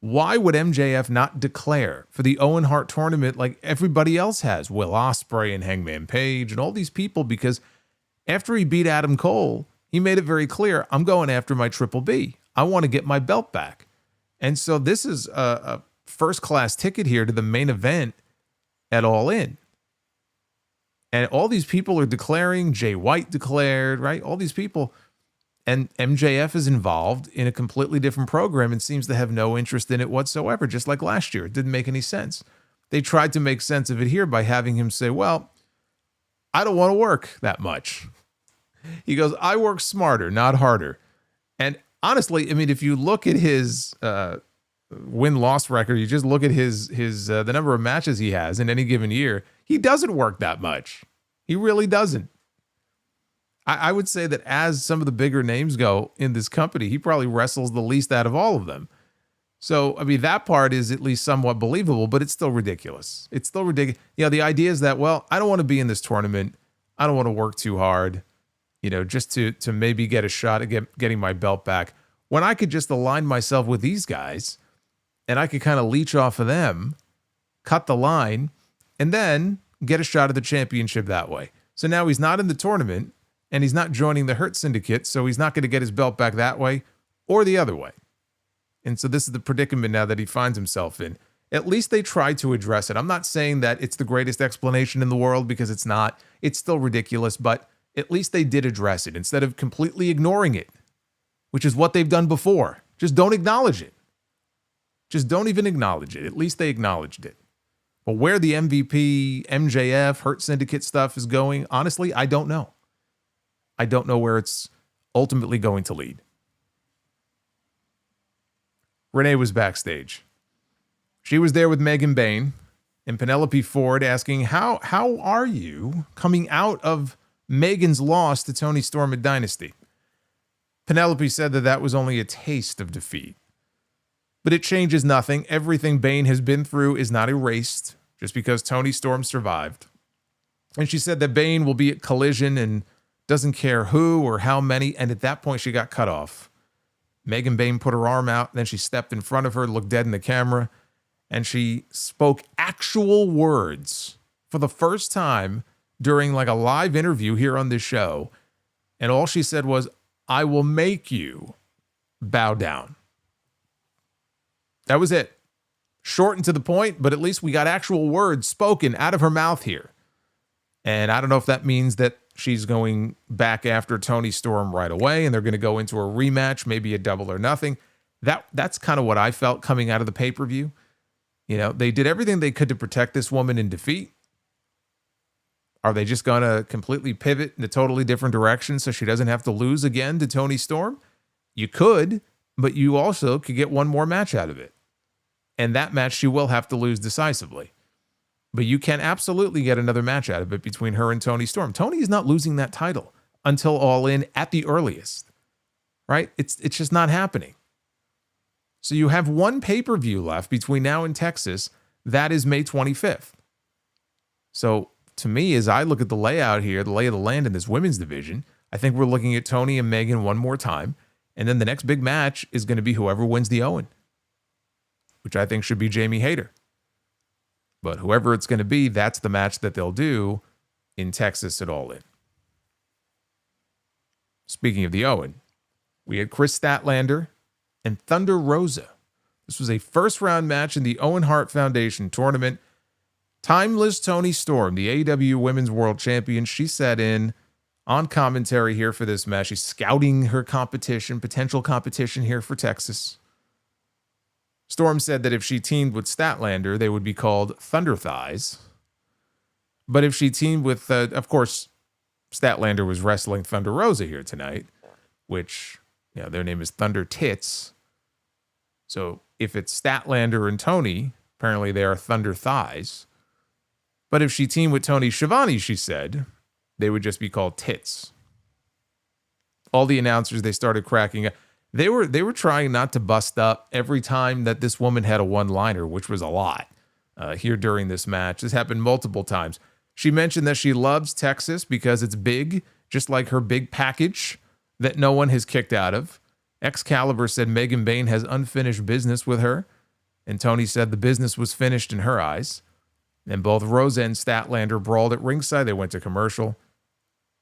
Why would MJF not declare for the Owen Hart tournament like everybody else has? Will Ospreay and Hangman Page and all these people, because after he beat Adam Cole, he made it very clear, I'm going after my Triple B. I want to get my belt back. And so this is a first-class ticket here to the main event at All In. And all these people are declaring. Jay White declared, right? All these people. And MJF is involved in a completely different program and seems to have no interest in it whatsoever, just like last year. It didn't make any sense. They tried to make sense of it here by having him say, well, I don't want to work that much. He goes, I work smarter, not harder. And honestly, I mean, if you look at his win-loss record, you just look at his the number of matches he has in any given year, he doesn't work that much. He really doesn't. I would say that as some of the bigger names go in this company, he probably wrestles the least out of all of them. So, I mean, that part is at least somewhat believable, but it's still ridiculous. It's still ridiculous. You know, the idea is that, well, I don't want to be in this tournament. I don't want to work too hard, you know, just to maybe get a shot at getting my belt back. When I could just align myself with these guys and I could kind of leech off of them, cut the line, and then get a shot at the championship that way. So now he's not in the tournament. And he's not joining the Hurt Syndicate, so he's not going to get his belt back that way or the other way. And so this is the predicament now that he finds himself in. At least they tried to address it. I'm not saying that it's the greatest explanation in the world because it's not. It's still ridiculous, but at least they did address it instead of completely ignoring it, which is what they've done before. Just don't acknowledge it. Just don't even acknowledge it. At least they acknowledged it. But where the MVP, MJF, Hurt Syndicate stuff is going, honestly, I don't know. I don't know where it's ultimately going to lead. Renee was backstage. She was there with Megan Bayne and Penelope Ford asking, how are you coming out of Megan's loss to Toni Storm at Dynasty? Penelope said that was only a taste of defeat. But it changes nothing. Everything Bayne has been through is not erased just because Toni Storm survived. And she said that Bayne will be at Collision and doesn't care who or how many, and at that point she got cut off. Megan Bayne put her arm out, then she stepped in front of her, looked dead in the camera, and she spoke actual words for the first time during like a live interview here on this show. And all she said was, I will make you bow down. That was it. Short and to the point, but at least we got actual words spoken out of her mouth here. And I don't know if that means that she's going back after Toni Storm right away and they're going to go into a rematch, maybe a double or nothing. That's kind of what I felt coming out of the pay-per-view. You know, they did everything they could to protect this woman in defeat. Are they just going to completely pivot in a totally different direction so she doesn't have to lose again to Toni Storm? You could, but you also could get one more match out of it. And that match she will have to lose decisively. But you can absolutely get another match out of it between her and Toni Storm. Toni is not losing that title until All In at the earliest, right? It's just not happening. So you have one pay-per-view left between now and Texas. That is May 25th. So to me, as I look at the layout here, the lay of the land in this women's division, I think we're looking at Toni and Megan one more time. And then the next big match is going to be whoever wins the Owen, which I think should be Jamie Hayter. But whoever it's going to be, that's the match that they'll do in Texas at All In. Speaking of the Owen, we had Kris Statlander and Thunder Rosa. This was a first-round match in the Owen Hart Foundation tournament. Timeless Toni Storm, the AEW Women's World Champion, she sat in on commentary here for this match. She's scouting her competition, potential competition here for Texas. Storm said that if she teamed with Statlander, they would be called Thunder Thighs. But if she teamed with, of course, Statlander was wrestling Thunder Rosa here tonight, which, you know, their name is Thunder Tits. So if it's Statlander and Toni, apparently they are Thunder Thighs. But if she teamed with Tony Schiavone, she said, they would just be called Tits. All the announcers, they started cracking up. They were trying not to bust up every time that this woman had a one-liner, which was a lot here during this match. This happened multiple times. She mentioned that she loves Texas because it's big, just like her big package that no one has kicked out of. Excalibur said Megan Bayne has unfinished business with her, and Toni said the business was finished in her eyes. And both Rosa and Statlander brawled at ringside. They went to commercial.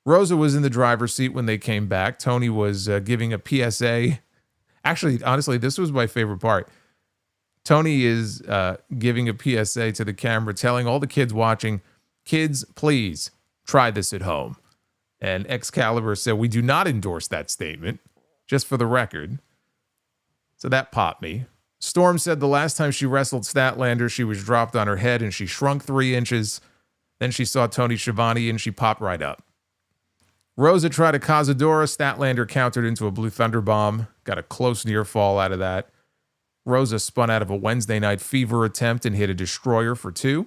Rosa was in the driver's seat when they came back. Toni was giving a PSA. Actually, honestly, this was my favorite part. Toni is giving a PSA to the camera, telling all the kids watching, kids, please try this at home. And Excalibur said, we do not endorse that statement. just for the record. So that popped me. Storm said the last time she wrestled Statlander, she was dropped on her head and she shrunk 3 inches. Then she saw Tony Schiavone and she popped right up. Rosa tried a Cazadora. Statlander countered into a Blue Thunder Bomb. Got a close near fall out of that. Rosa spun out of a Wednesday Night Fever attempt and hit a Destroyer for 2.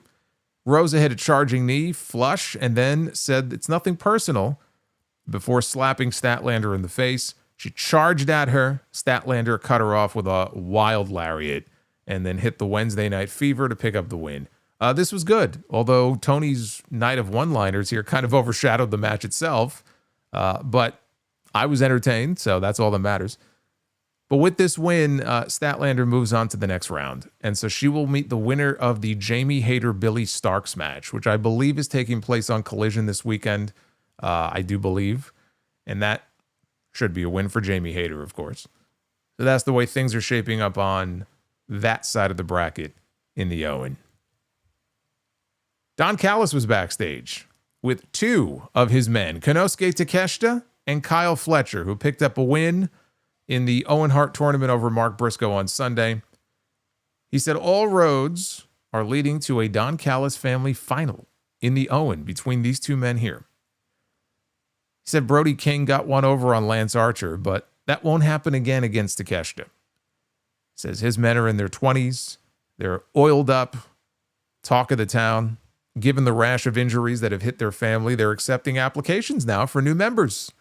Rosa hit a charging knee, flush, and then said it's nothing personal before slapping Statlander in the face. She charged at her. Statlander cut her off with a wild lariat and then hit the Wednesday Night Fever to pick up the win. This was good, although Tony's night of one-liners here kind of overshadowed the match itself. But I was entertained, so that's all that matters. But with this win, Statlander moves on to the next round. And so she will meet the winner of the Jamie Hayter-Billy Starks match, which I believe is taking place on Collision this weekend. I do believe. And that should be a win for Jamie Hayter, of course. So that's the way things are shaping up on that side of the bracket in the Owen. Don Callis was backstage with 2 of his men, Konosuke Takeshita and Kyle Fletcher, who picked up a win in the Owen Hart tournament over Mark Briscoe on Sunday. He said all roads are leading to a Don Callis family final in the Owen between these 2 men here. He said Brody King got one over on Lance Archer, but that won't happen again against Takeshita. He says his men are in their 20s. They're oiled up, talk of the town. Given the rash of injuries that have hit their family, they're accepting applications now for new members.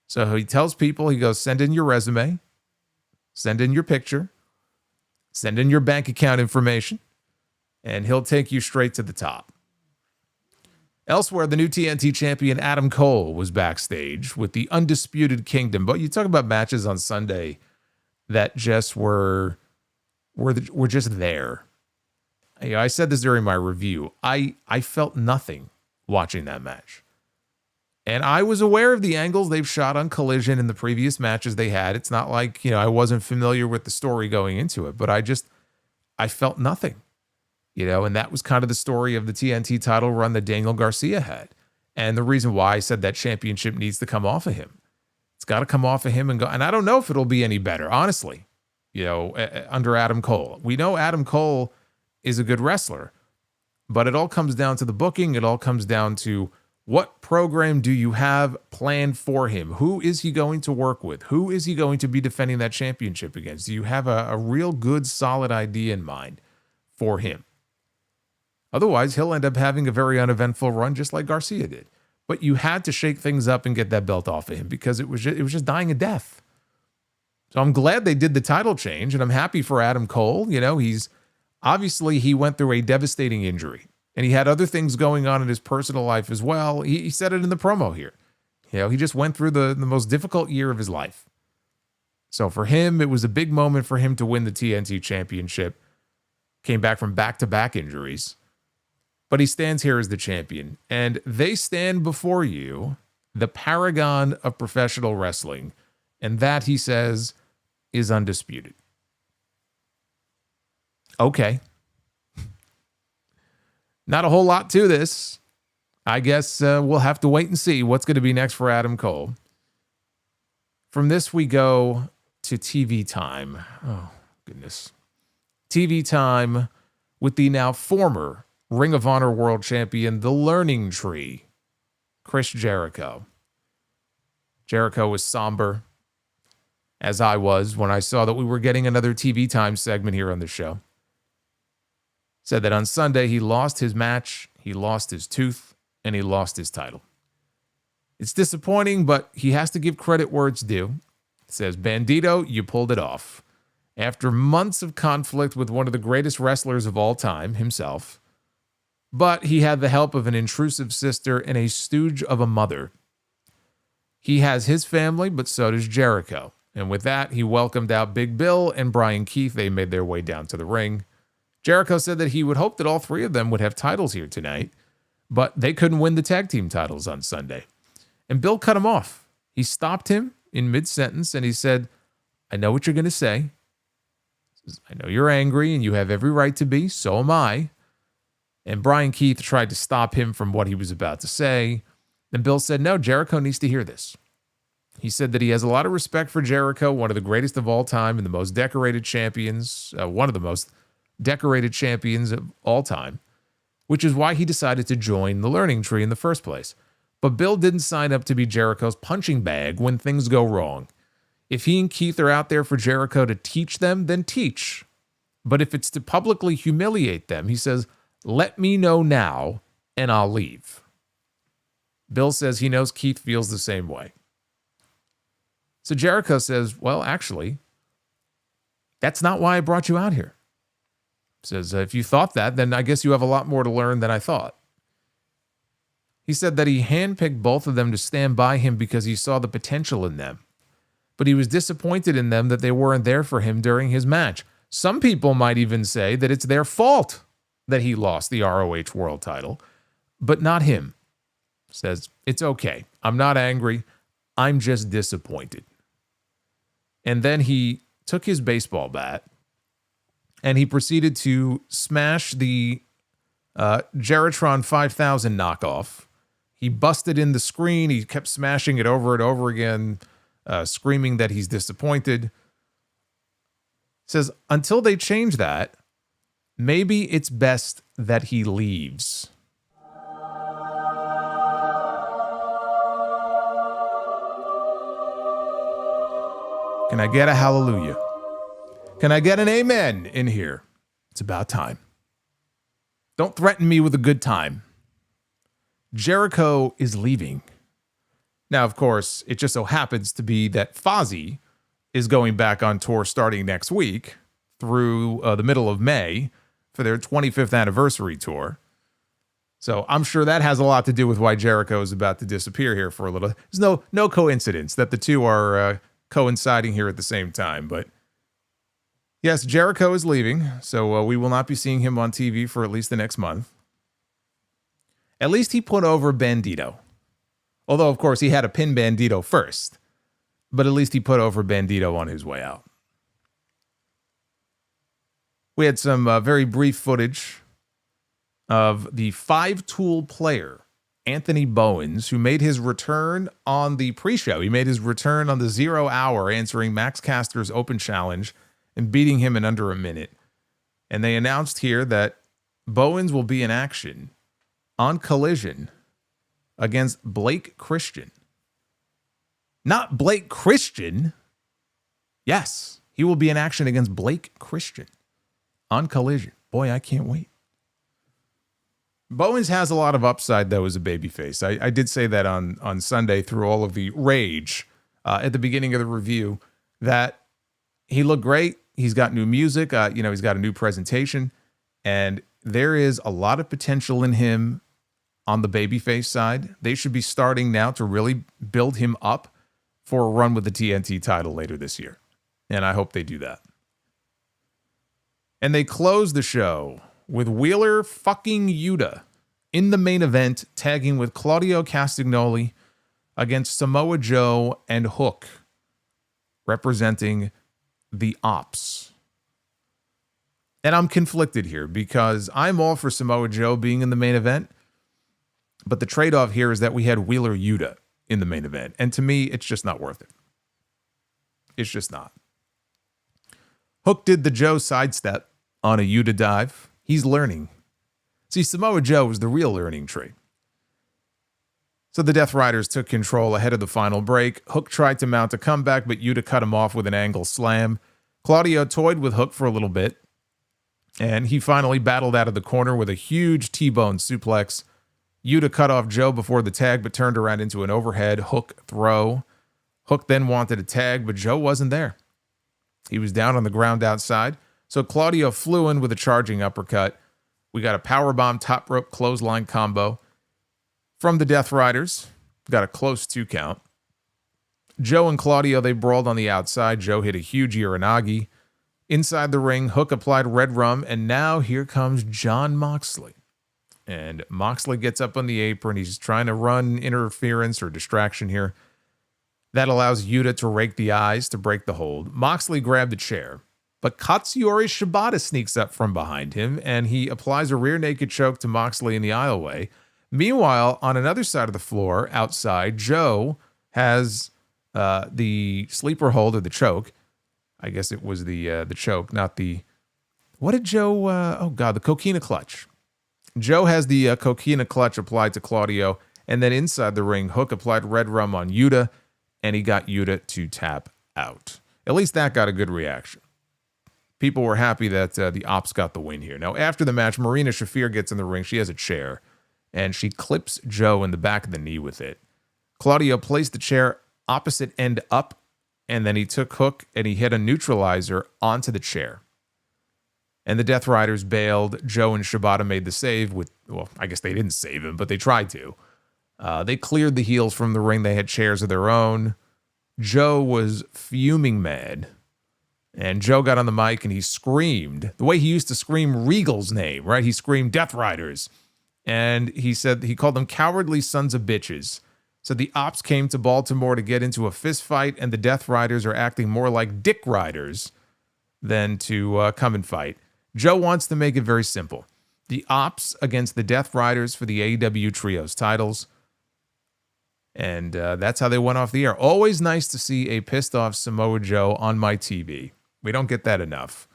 So he tells people, he goes, send in your resume, send in your picture, send in your bank account information, and he'll take you straight to the top. Elsewhere, the new TNT champion Adam Cole was backstage with the Undisputed Kingdom. But you talk about matches on Sunday that just were just there. I said this during my review. I felt nothing watching that match. And I was aware of the angles they've shot on Collision in the previous matches they had. It's not like, I wasn't familiar with the story going into it, but I felt nothing. And that was kind of the story of the TNT title run that Daniel Garcia had. And the reason why I said that championship needs to come off of him. It's got to come off of him and go. And I don't know if it'll be any better, honestly, under Adam Cole. We know Adam Cole is a good wrestler, but it all comes down to the booking. It all comes down to what program do you have planned for him? Who is he going to work with? Who is he going to be defending that championship against? Do you have a real good, solid idea in mind for him? Otherwise, he'll end up having a very uneventful run just like Garcia did. But you had to shake things up and get that belt off of him because it was just dying a death. So I'm glad they did the title change, and I'm happy for Adam Cole. Obviously, he went through a devastating injury, and he had other things going on in his personal life as well. He said it in the promo here. He just went through the most difficult year of his life. So for him, it was a big moment for him to win the TNT championship. Came back from back-to-back injuries. But he stands here as the champion, and they stand before you, the paragon of professional wrestling, and that, he says, is undisputed. Okay. Not a whole lot to this. I guess we'll have to wait and see what's going to be next for Adam Cole. From this, we go to TV time. Oh, goodness. TV time with the now former Ring of Honor World Champion, the Learning Tree, Chris Jericho. Jericho was somber, as I was when I saw that we were getting another TV time segment here on the show. Said that on Sunday he lost his match, he lost his tooth, and he lost his title. It's disappointing, but he has to give credit where it's due. It says, Bandito, you pulled it off. After months of conflict with one of the greatest wrestlers of all time, himself, but he had the help of an intrusive sister and a stooge of a mother. He has his family, but so does Jericho. And with that, he welcomed out Big Bill and Brian Keith. They made their way down to the ring. Jericho said that he would hope that all 3 of them would have titles here tonight, but they couldn't win the tag team titles on Sunday. And Bill cut him off. He stopped him in mid-sentence and he said, I know what you're going to say. I know you're angry and you have every right to be. So am I. And Brian Keith tried to stop him from what he was about to say. And Bill said, no, Jericho needs to hear this. He said that he has a lot of respect for Jericho, one of the greatest of all time and the most decorated champions, one of the most decorated champions of all time, which is why he decided to join the learning tree in the first place. But Bill didn't sign up to be Jericho's punching bag when things go wrong. If he and Keith are out there for Jericho to teach them, then teach. But if it's to publicly humiliate them, he says, let me know now and I'll leave. Bill says he knows Keith feels the same way. So Jericho says, well, actually, that's not why I brought you out here. Says, if you thought that, then I guess you have a lot more to learn than I thought. He said that he handpicked both of them to stand by him because he saw the potential in them. But he was disappointed in them that they weren't there for him during his match. Some people might even say that it's their fault that he lost the ROH World title, but not him. Says, it's okay. I'm not angry. I'm just disappointed. And then he took his baseball bat and he proceeded to smash the Geritron 5000 knockoff. He busted in the screen. He kept smashing it over and over again, screaming that he's disappointed. Says, until they change that, maybe it's best that he leaves. Can I get a hallelujah? Can I get an amen in here? It's about time. Don't threaten me with a good time. Jericho is leaving. Now, of course, it just so happens to be that Fozzy is going back on tour starting next week through the middle of May for their 25th anniversary tour. So I'm sure that has a lot to do with why Jericho is about to disappear here for a little. There's no coincidence that the two are coinciding here at the same time. But yes, Jericho is leaving, so we will not be seeing him on TV for at least the next month. At least he put over Bandito. Although, of course, he had to pin Bandito first. But at least he put over Bandito on his way out. We had some very brief footage of the five-tool player, Anthony Bowens, who made his return on the pre-show. He made his return on the 0 hour, answering Max Caster's open challenge and beating him in under a minute. And they announced here that Bowens will be in action on Collision against Blake Christian. Not Blake Christian. Yes, he will be in action against Blake Christian on Collision. Boy, I can't wait. Bowens has a lot of upside, though, as a babyface. I did say that on Sunday through all of the rage at the beginning of the review, that he looked great. He's got new music. He's got a new presentation. And there is a lot of potential in him on the babyface side. They should be starting now to really build him up for a run with the TNT title later this year. And I hope they do that. And they close the show with Wheeler fucking Yuta in the main event, tagging with Claudio Castagnoli against Samoa Joe and Hook, representing the Ops. And I'm conflicted here because I'm all for Samoa Joe being in the main event, but the trade-off here is that we had Wheeler Yuta in the main event. And to me, it's just not worth it. It's just not. Hook did the Joe sidestep on a Yuta dive. He's learning. See, Samoa Joe was the real learning tree. So the Death Riders took control ahead of the final break. Hook tried to mount a comeback, but Yuta cut him off with an angle slam. Claudio toyed with Hook for a little bit, and he finally battled out of the corner with a huge T-bone suplex. Yuta cut off Joe before the tag, but turned around into an overhead Hook throw. Hook then wanted a tag, but Joe wasn't there. He was down on the ground outside, so Claudio flew in with a charging uppercut. We got a powerbomb top rope clothesline combo from the Death Riders. Got a close 2 count. Joe and Claudio, they brawled on the outside. Joe hit a huge Uranagi. Inside the ring, Hook applied red rum, and now here comes Jon Moxley. And Moxley gets up on the apron. He's trying to run interference or distraction here. That allows Yuta to rake the eyes to break the hold. Moxley grabbed the chair, but Katsuyori Shibata sneaks up from behind him, and he applies a rear naked choke to Moxley in the aisleway. Meanwhile, on another side of the floor, outside, Joe has the sleeper hold or the choke. I guess it was the choke, not the... What did Joe... the coquina clutch. Joe has the coquina clutch applied to Claudio, and then inside the ring, Hook applied red rum on Yuta, and he got Yuta to tap out. At least that got a good reaction. People were happy that the Ops got the win here. Now, after the match, Marina Shafir gets in the ring. She has a chair, and she clips Joe in the back of the knee with it. Claudio placed the chair opposite end up, and then he took Hook and he hit a neutralizer onto the chair. And the Death Riders bailed. Joe and Shibata made the save with, well, I guess they didn't save him, but they tried to. They cleared the heels from the ring. They had chairs of their own. Joe was fuming mad. And Joe got on the mic and he screamed the way he used to scream Regal's name, right? He screamed Death Riders. And he said he called them cowardly sons of bitches. So the Ops came to Baltimore to get into a fist fight, and the Death Riders are acting more like dick riders than to come and fight. Joe wants to make it very simple. The Ops against the Death Riders for the AEW Trios titles. And that's how they went off the air. Always nice to see a pissed off Samoa Joe on my TV. We don't get that enough.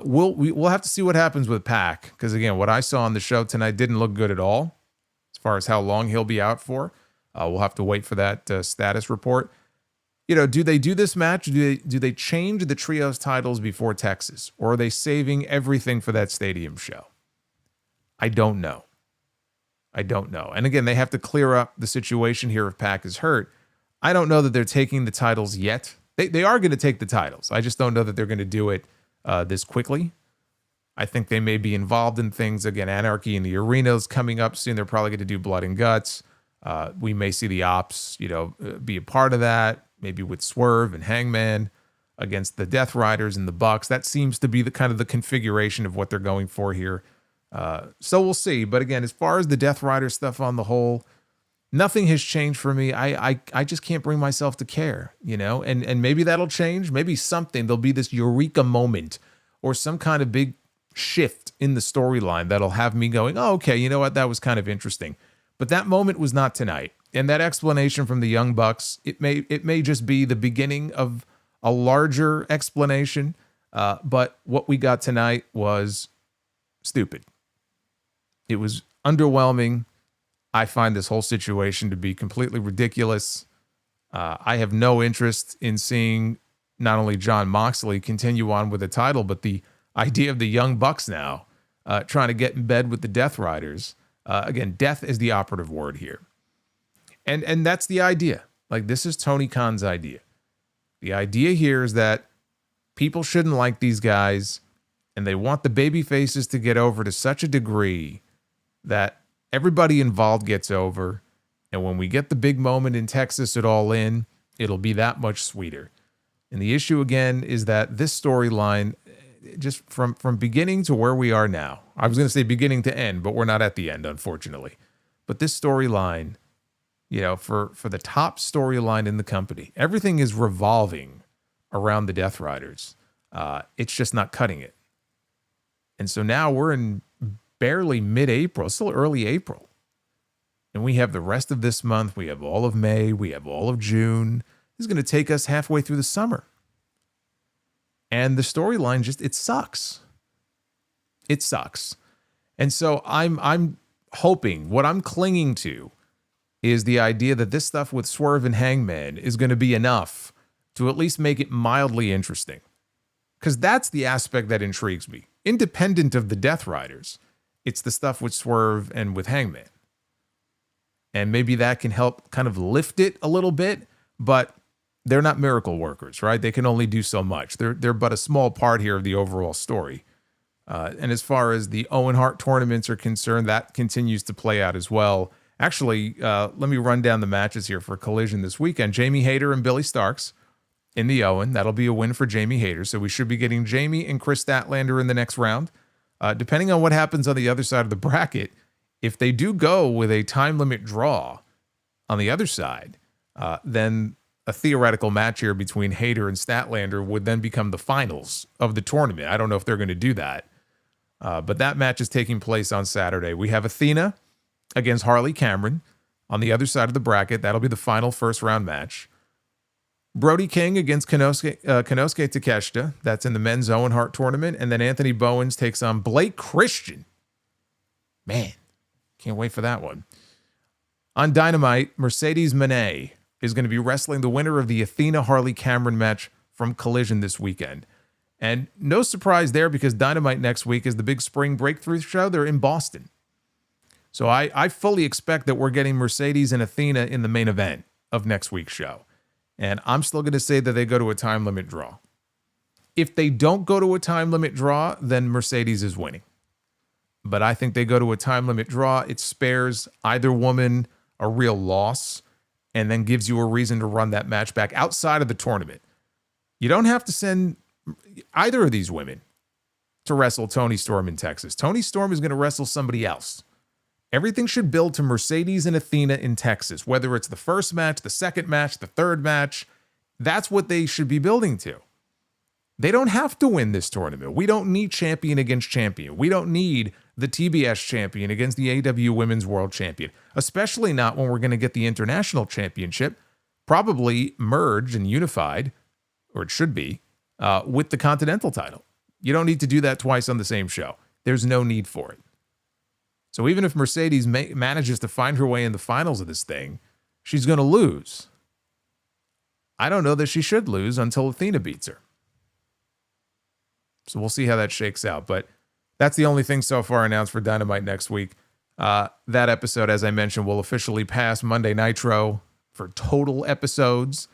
We'll have to see what happens with Pac, because again, what I saw on the show tonight didn't look good at all as far as how long he'll be out for. We'll have to wait for that status report. You know, do they do this match? Do they change the trios titles before Texas, or are they saving everything for that stadium show? I don't know. And again, they have to clear up the situation here if Pac is hurt. I don't know that they're taking the titles yet. They are going to take the titles. I just don't know that they're going to do it this quickly. I think they may be involved in things. Again, Anarchy in the Arena's coming up soon. They're probably going to do Blood and Guts. We may see the Ops, be a part of that, maybe with Swerve and Hangman against the Death Riders and the Bucks. That seems to be the kind of the configuration of what they're going for here. So we'll see. But again, as far as the Death Rider stuff on the whole, nothing has changed for me. I just can't bring myself to care, and maybe that'll change. Maybe there'll be this eureka moment or some kind of big shift in the storyline that'll have me going, oh, okay, you know what? That was kind of interesting. But that moment was not tonight. And that explanation from the Young Bucks, it may just be the beginning of a larger explanation. But what we got tonight was stupid. It was underwhelming. I find this whole situation to be completely ridiculous. I have no interest in seeing not only Jon Moxley continue on with the title, but the idea of the Young Bucks now trying to get in bed with the Death Riders. Again, death is the operative word here. And that's the idea. Like, this is Tony Khan's idea. The idea here is that people shouldn't like these guys, and they want the baby faces to get over to such a degree that everybody involved gets over. And when we get the big moment in Texas at All In, it'll be that much sweeter. And the issue again is that this storyline, just from beginning to where we are now, I was going to say beginning to end, but we're not at the end, unfortunately. But this storyline, for the top storyline in the company, everything is revolving around the Death Riders. It's just not cutting it. And so now we're in barely mid-April, still early April. And we have the rest of this month. We have all of May. We have all of June. This is going to take us halfway through the summer. And the storyline it sucks. It sucks. And so I'm hoping, what I'm clinging to is the idea that this stuff with Swerve and Hangman is going to be enough to at least make it mildly interesting. Because that's the aspect that intrigues me. Independent of the Death Riders, it's the stuff with Swerve and with Hangman. And maybe that can help kind of lift it a little bit, but they're not miracle workers, right? They can only do so much. They're but a small part here of the overall story. And as far as the Owen Hart tournaments are concerned, that continues to play out as well. Actually, let me run down the matches here for Collision this weekend. Jamie Hayter and Billy Starks in the Owen. That'll be a win for Jamie Hayter. So we should be getting Jamie and Chris Statlander in the next round. Depending on what happens on the other side of the bracket, if they do go with a time limit draw on the other side, then a theoretical match here between Hayter and Statlander would then become the finals of the tournament. I don't know if they're going to do that. But that match is taking place on Saturday. We have Athena against Harley Cameron on the other side of the bracket. That'll be the final first round match. Brody King against Konosuke Takeshita. That's in the men's Owen Hart tournament. And then Anthony Bowens takes on Blake Christian. Man, can't wait for that one. On Dynamite, Mercedes Moné is going to be wrestling the winner of the Athena Harley Cameron match from Collision this weekend. And no surprise there, because Dynamite next week is the big spring breakthrough show. They're in Boston. So I fully expect that we're getting Mercedes and Athena in the main event of next week's show. And I'm still going to say that they go to a time limit draw. If they don't go to a time limit draw, then Mercedes is winning. But I think they go to a time limit draw. It spares either woman a real loss and then gives you a reason to run that match back outside of the tournament. You don't have to send either of these women to wrestle Toni Storm in Texas. Toni Storm is going to wrestle somebody else. Everything should build to Mercedes and Athena in Texas, whether it's the first match, the second match, the third match. That's what they should be building to. They don't have to win this tournament. We don't need champion against champion. We don't need the TBS champion against the AEW Women's World Champion, especially not when we're going to get the International Championship probably merged and unified, or it should be, with the Continental title. You don't need to do that twice on the same show. There's no need for it. So even if Mercedes manages to find her way in the finals of this thing, she's going to lose. I don't know that she should lose until Athena beats her. So we'll see how that shakes out. But that's the only thing so far announced for Dynamite next week. That episode, as I mentioned, will officially pass Monday Nitro for total episodes.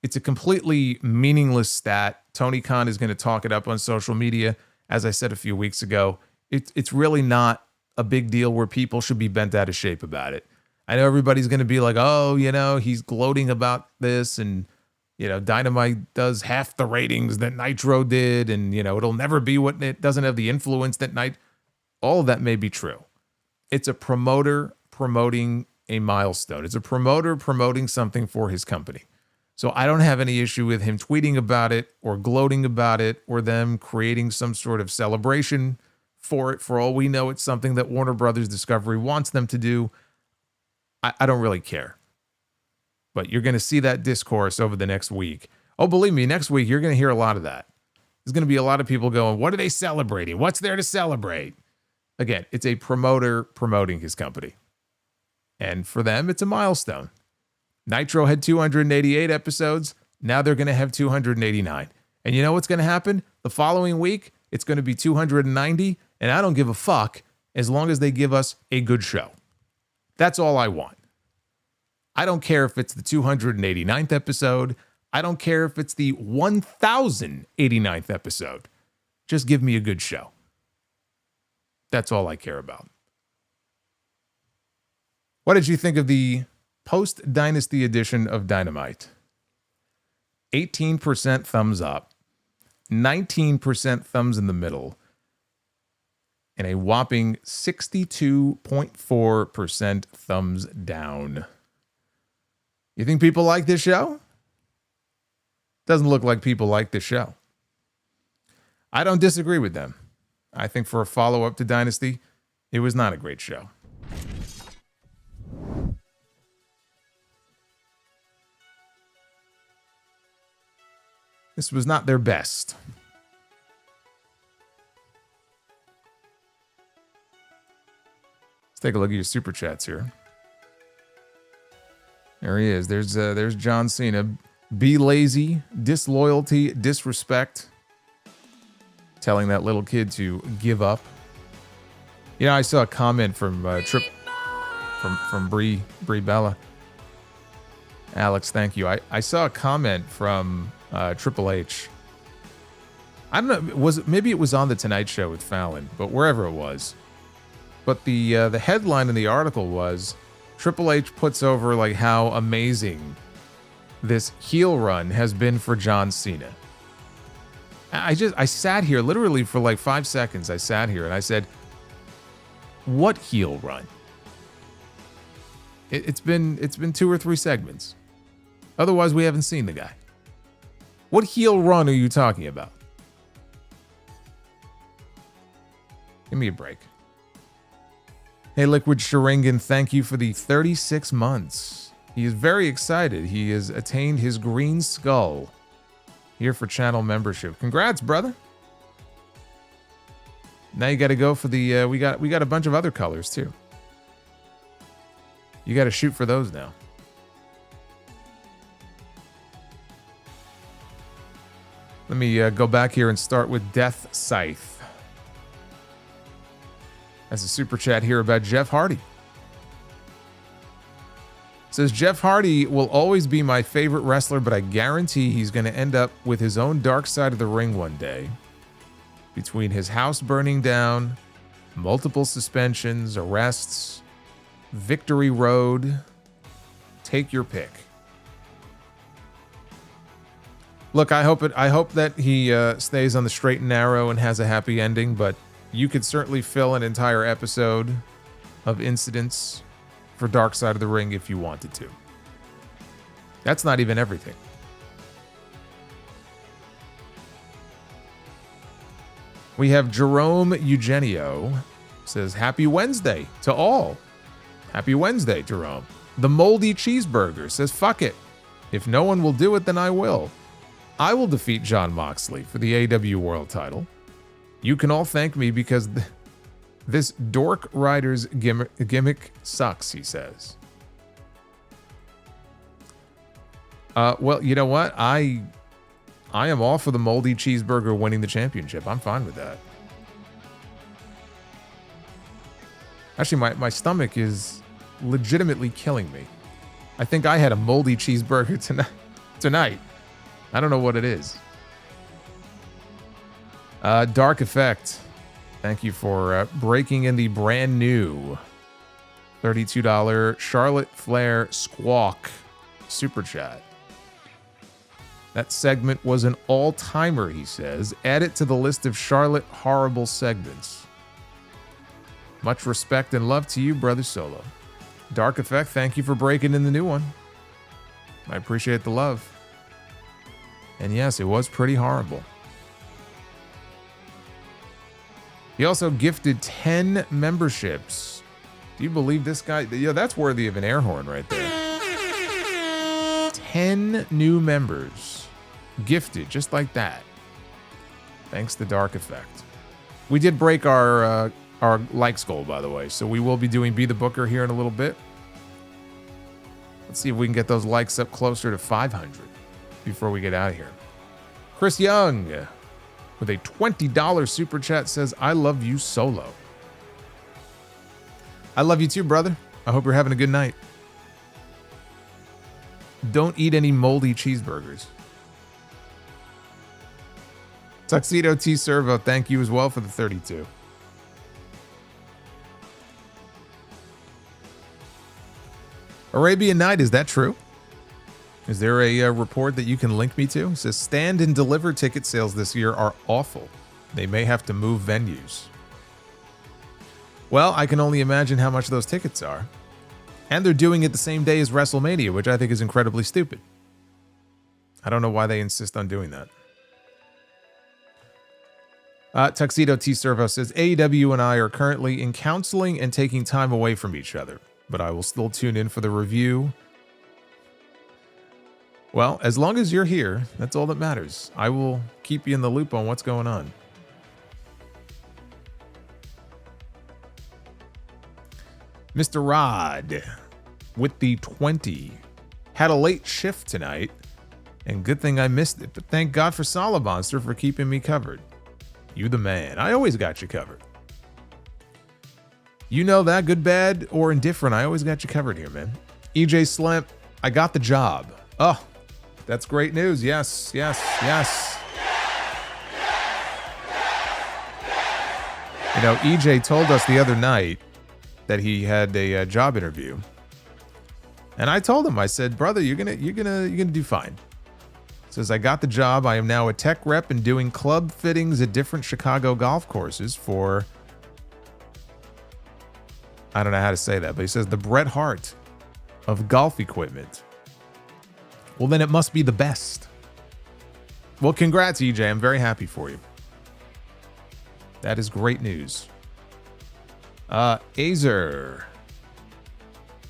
It's a completely meaningless stat. Tony Khan is going to talk it up on social media. As I said a few weeks ago, it's really not a big deal where people should be bent out of shape about it. I know everybody's going to be like, oh, he's gloating about this, and, Dynamite does half the ratings that Nitro did, and, it'll never be what it doesn't have the influence that all of that may be true. It's a promoter promoting a milestone. It's a promoter promoting something for his company. So I don't have any issue with him tweeting about it or gloating about it or them creating some sort of celebration for it. For all we know, it's something that Warner Brothers Discovery wants them to do. I don't really care. But you're going to see that discourse over the next week. Oh, believe me, next week, you're going to hear a lot of that. There's going to be a lot of people going, what are they celebrating? What's there to celebrate? Again, it's a promoter promoting his company. And for them, it's a milestone. Nitro had 288 episodes. Now they're going to have 289. And you know what's going to happen? The following week, it's going to be 290. And I don't give a fuck as long as they give us a good show. That's all I want. I don't care if it's the 289th episode. I don't care if it's the 1089th episode. Just give me a good show. That's all I care about. What did you think of the post-Dynasty edition of Dynamite? 18% thumbs up, 19% thumbs in the middle, and a whopping 62.4% thumbs down. You think people like this show? Doesn't look like people like this show. I don't disagree with them. I think for a follow-up to Dynasty, it was not a great show. This was not their best. Let's take a look at your super chats here. There he is. There's John Cena. Be lazy, disloyalty, disrespect. Telling that little kid to give up. I saw a comment from from Brie Bella. Alex, thank you. I saw a comment from Triple H. I don't know. Maybe it was on the Tonight Show with Fallon, but wherever it was. But the headline in the article was Triple H puts over like how amazing this heel run has been for John Cena. I sat here literally for like 5 seconds. I sat here and I said, "What heel run?" It's been 2 or 3 segments. Otherwise, we haven't seen the guy. What heel run are you talking about? Give me a break. Hey, Liquid Sharingan, thank you for the 36 months. He is very excited. He has attained his green skull here for channel membership. Congrats, brother. Now you got to go for the we got a bunch of other colors too. You got to shoot for those now. Let me go back here and start with Death Scythe. That's a super chat here about Jeff Hardy. It says, Jeff Hardy will always be my favorite wrestler, but I guarantee he's going to end up with his own dark side of the ring one day. Between his house burning down, multiple suspensions, arrests, Victory Road, take your pick. Look, I hope that he stays on the straight and narrow and has a happy ending, but you could certainly fill an entire episode of incidents for Dark Side of the Ring if you wanted to. That's not even everything. We have Jerome Eugenio says, Happy Wednesday to all. Happy Wednesday, Jerome. The Moldy Cheeseburger says, fuck it. If no one will do it, then I will. I will defeat Jon Moxley for the AEW World title. You can all thank me because this dork rider's gimmick sucks, he says. Well, you know what? I am all for the Moldy Cheeseburger winning the championship. I'm fine with that. Actually, my stomach is legitimately killing me. I think I had a moldy cheeseburger tonight. I don't know what it is. Dark Effect. Thank you for breaking in the brand new $32 Charlotte Flair Squawk Super Chat. That segment was an all-timer, he says. Add it to the list of Charlotte horrible segments. Much respect and love to you, Brother Solo. Dark Effect, thank you for breaking in the new one. I appreciate the love. And yes, it was pretty horrible. He also gifted 10 memberships. Do you believe this guy? Yeah, that's worthy of an air horn right there. 10 new members gifted just like that. Thanks to Dark Effect. We did break our likes goal, by the way, so we will be doing Be the Booker here in a little bit. Let's see if we can get those likes up closer to 500 before we get out of here. Chris Young with a $20 super chat says, I love you, Solo. I love you too, brother. I hope you're having a good night. Don't eat any moldy cheeseburgers. Tuxedo T Servo, thank you as well for the 32. Arabian Night, is that true? Is there a report that you can link me to? It says stand and deliver ticket sales this year are awful. They may have to move venues. Well, I can only imagine how much those tickets are. And they're doing it the same day as WrestleMania, which I think is incredibly stupid. I don't know why they insist on doing that. Tuxedo T Servo says AEW and I are currently in counseling and taking time away from each other, but I will still tune in for the review. Well, as long as you're here, that's all that matters. I will keep you in the loop on what's going on. Mr. Rod with the 20. Had a late shift tonight, and good thing I missed it, but thank God for Solomonster for keeping me covered. You the man. I always got you covered. You know that, good, bad, or indifferent, I always got you covered here, man. EJ Slamp, I got the job. Oh, that's great news. Yes, yes, yes. You know, EJ told us the other night that he had a job interview, and I told him, I said, brother, you're gonna do fine. Says, I got the job. I am now a tech rep and doing club fittings at different Chicago golf courses for, I don't know how to say that, but he says the Bret Hart of golf equipment. Well, then it must be the best. Well, congrats, EJ. I'm very happy for you. That is great news. Azer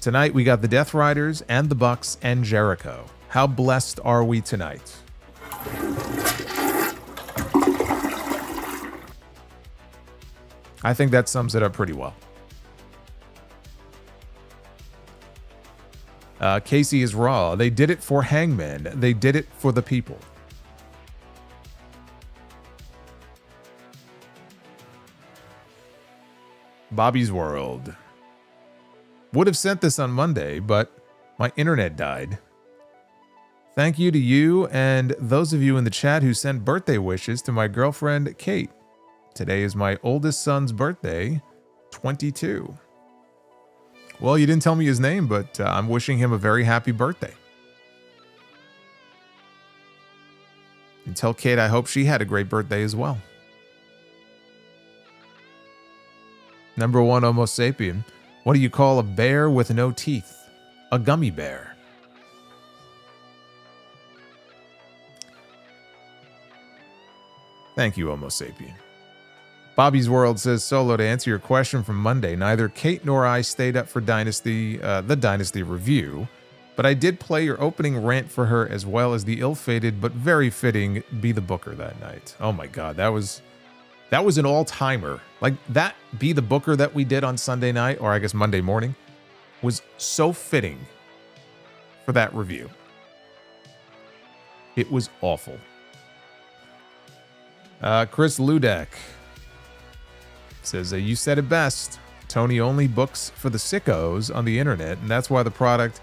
Tonight, we got the Death Riders and the Bucks and Jericho. How blessed are we tonight? I think that sums it up pretty well. Casey is raw. They did it for Hangman. They did it for the people. Bobby's World. Would have sent this on Monday, but my internet died. Thank you to you and those of you in the chat who sent birthday wishes to my girlfriend, Kate. Today is my oldest son's birthday, 22. Well, you didn't tell me his name, but I'm wishing him a very happy birthday. And tell Kate I hope she had a great birthday as well. Number 1, Homo sapien. What do you call a bear with no teeth? A gummy bear. Thank you, Homo sapien. Bobby's World says, Solo, to answer your question from Monday, neither Kate nor I stayed up for the Dynasty review, but I did play your opening rant for her as well as the ill-fated but very fitting Be the Booker that night. Oh my God, that was an all-timer. Like, that Be the Booker that we did on Sunday night, or I guess Monday morning, was so fitting for that review. It was awful. Chris Ludek says, you said it best. Tony only books for the sickos on the internet, and that's why the product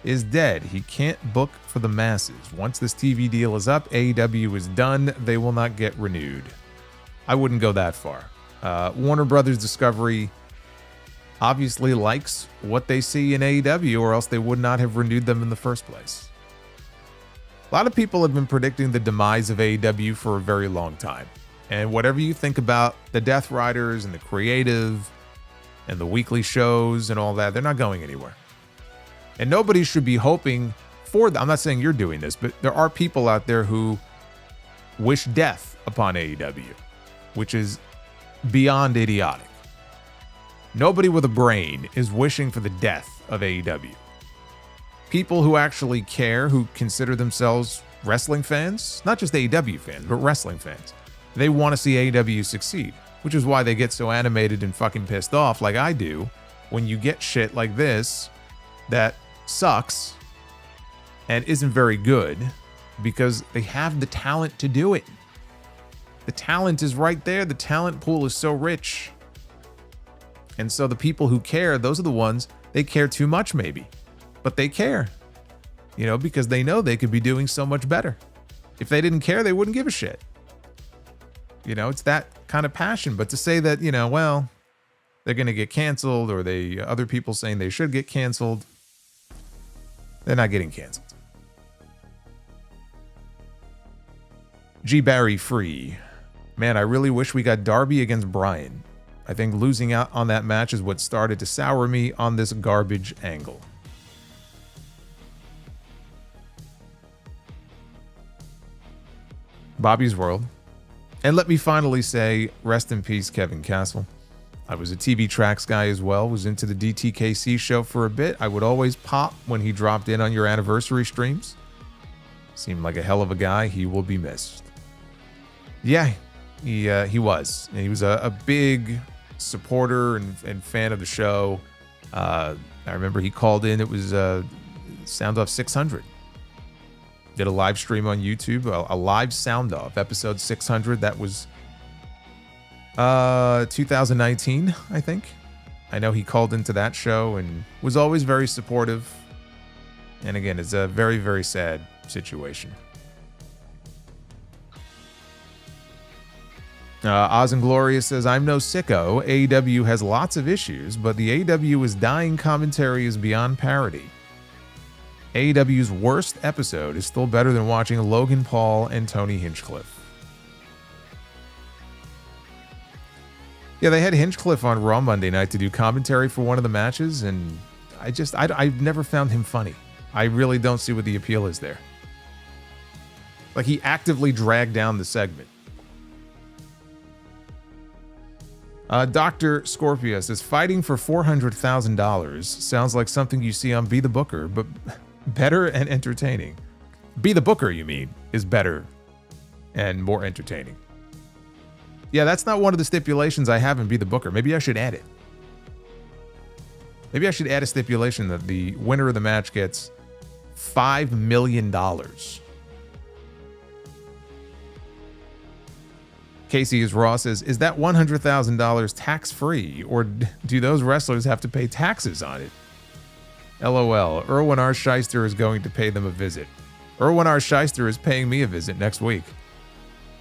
is dead. He can't book for the masses. Once this TV deal is up, AEW is done. They will not get renewed. I wouldn't go that far. Warner Brothers Discovery obviously likes what they see in AEW, or else they would not have renewed them in the first place. A lot of people have been predicting the demise of AEW for a very long time. And whatever you think about the Death Riders and the creative and the weekly shows and all that, they're not going anywhere. And nobody should be hoping for them. I'm not saying you're doing this, but there are people out there who wish death upon AEW, which is beyond idiotic. Nobody with a brain is wishing for the death of AEW. People who actually care, who consider themselves wrestling fans, not just AEW fans, but wrestling fans, they want to see AEW succeed, which is why they get so animated and fucking pissed off like I do when you get shit like this that sucks and isn't very good, because they have the talent to do it. The talent is right there. The talent pool is so rich. And so the people who care, those are the ones, they care too much maybe, but they care, because they know they could be doing so much better. If they didn't care, they wouldn't give a shit. It's that kind of passion. But to say that, well, they're going to get canceled, or other people saying they should get canceled, they're not getting canceled. G. Barry Free. Man, I really wish we got Darby against Bryan. I think losing out on that match is what started to sour me on this garbage angle. Bobby's World. And let me finally say, rest in peace, Kevin Castle. I was a TV Tracks guy as well, was into the DTKC show for a bit. I would always pop when he dropped in on your anniversary streams. Seemed like a hell of a guy. He will be missed. Yeah, he was. He was a big supporter and fan of the show. I remember he called in. It was Sound Off 600. Did a live stream on YouTube, a live sound off, episode 600. That was 2019, I think. I know he called into that show and was always very supportive. And again, it's a very, very sad situation. Oz and Gloria says, I'm no sicko. AEW has lots of issues, but the AEW is dying commentary is beyond parody. AEW's worst episode is still better than watching Logan Paul and Tony Hinchcliffe. Yeah, they had Hinchcliffe on Raw Monday night to do commentary for one of the matches, and I've never found him funny. I really don't see what the appeal is there. Like, he actively dragged down the segment. Dr. Scorpio says, fighting for $400,000 sounds like something you see on Be the Booker, but better and entertaining. Be the Booker, you mean, is better and more entertaining. Yeah, that's not one of the stipulations I have in Be the Booker. Maybe I should add it. Maybe I should add a stipulation that the winner of the match gets $5 million. Casey is Raw says, is that $100,000 tax-free, or do those wrestlers have to pay taxes on it? LOL, Erwin R. Shyster is going to pay them a visit. Erwin R. Shyster is paying me a visit next week.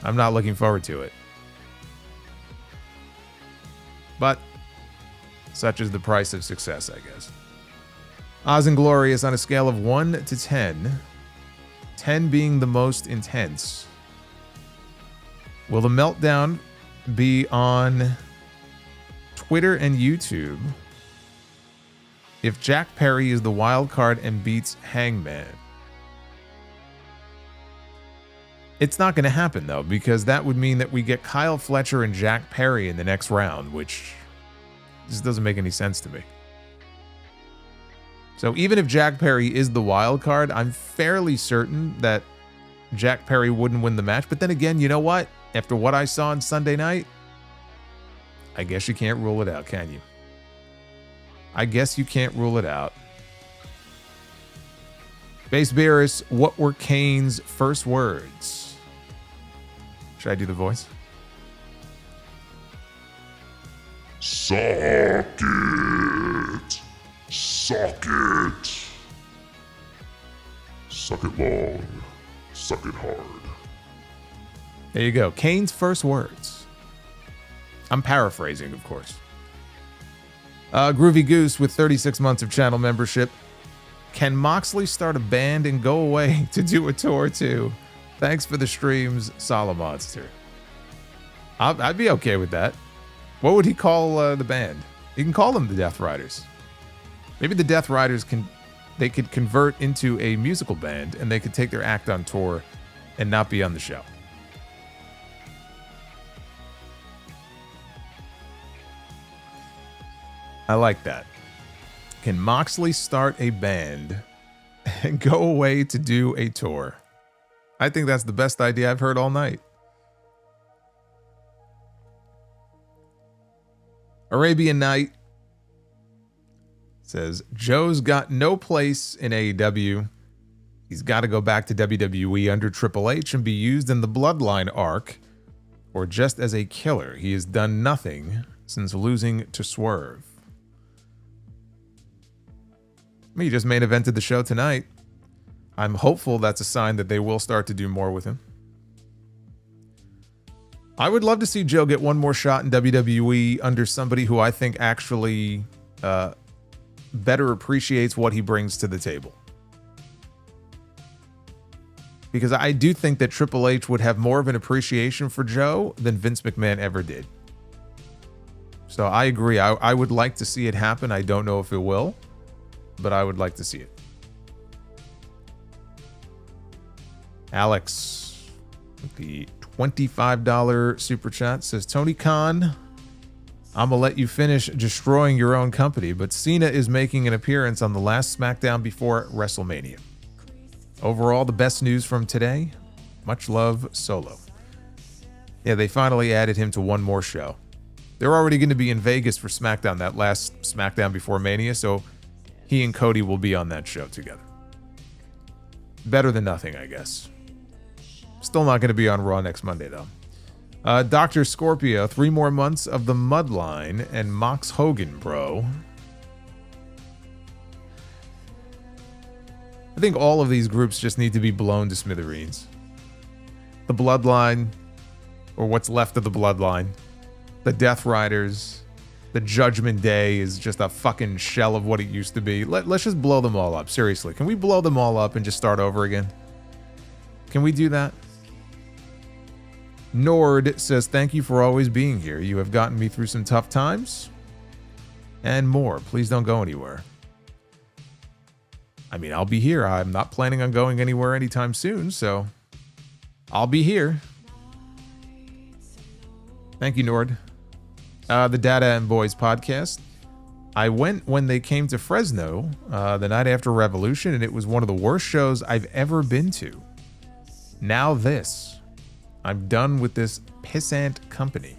I'm not looking forward to it. But such is the price of success, I guess. Oz and Glorious on a scale of 1 to 10, 10 being the most intense. Will the meltdown be on Twitter and YouTube if Jack Perry is the wild card and beats Hangman? It's not going to happen, though, because that would mean that we get Kyle Fletcher and Jack Perry in the next round, which just doesn't make any sense to me. So even if Jack Perry is the wild card, I'm fairly certain that Jack Perry wouldn't win the match. But then again, you know what? After what I saw on Sunday night, I guess you can't rule it out, can you? I guess you can't rule it out. Base Beerus, what were Kane's first words? Should I do the voice? Suck it. Suck it. Suck it long. Suck it hard. There you go. Kane's first words. I'm paraphrasing, of course. Groovy Goose with 36 months of channel membership. Can Moxley start a band and go away to do a tour too? Thanks for the streams, Solomonster. I'd be okay with that. What would he call the band? He can call them the Death Riders. Maybe the Death Riders they could convert into a musical band and they could take their act on tour and not be on the show. I like that. Can Moxley start a band and go away to do a tour? I think that's the best idea I've heard all night. Arabian Night says, Joe's got no place in AEW. He's got to go back to WWE under Triple H and be used in the Bloodline arc or just as a killer. He has done nothing since losing to Swerve. He just main evented the show tonight. I'm hopeful that's a sign that they will start to do more with him. I would love to see Joe get one more shot in WWE under somebody who I think actually better appreciates what he brings to the table. Because I do think that Triple H would have more of an appreciation for Joe than Vince McMahon ever did. So I agree. I would like to see it happen. I don't know if it will, but I would like to see it. Alex, with the $25 super chat, says, Tony Khan, I'm going to let you finish destroying your own company, but Cena is making an appearance on the last SmackDown before WrestleMania. Overall, the best news from today. Much love, Solo. Yeah, they finally added him to one more show. They're already going to be in Vegas for SmackDown, that last SmackDown before Mania, so he and Cody will be on that show together. Better than nothing, I guess. Still not going to be on Raw next Monday, though. Dr. Scorpio, 3 more months of the Mudline and Mox Hogan, bro. I think all of these groups just need to be blown to smithereens. The Bloodline, or what's left of the Bloodline, the Death Riders, the Judgment Day is just a fucking shell of what it used to be. Let's just blow them all up, seriously. Can we blow them all up and just start over again? Can we do that? Nord says, thank you for always being here. You have gotten me through some tough times and more. Please don't go anywhere. I mean, I'll be here. I'm not planning on going anywhere anytime soon, so I'll be here. Thank you, Nord. the Data and Boys podcast. I went when they came to Fresno the night after Revolution, and it was one of the worst shows I've ever been to. Now this. I'm done with this pissant company.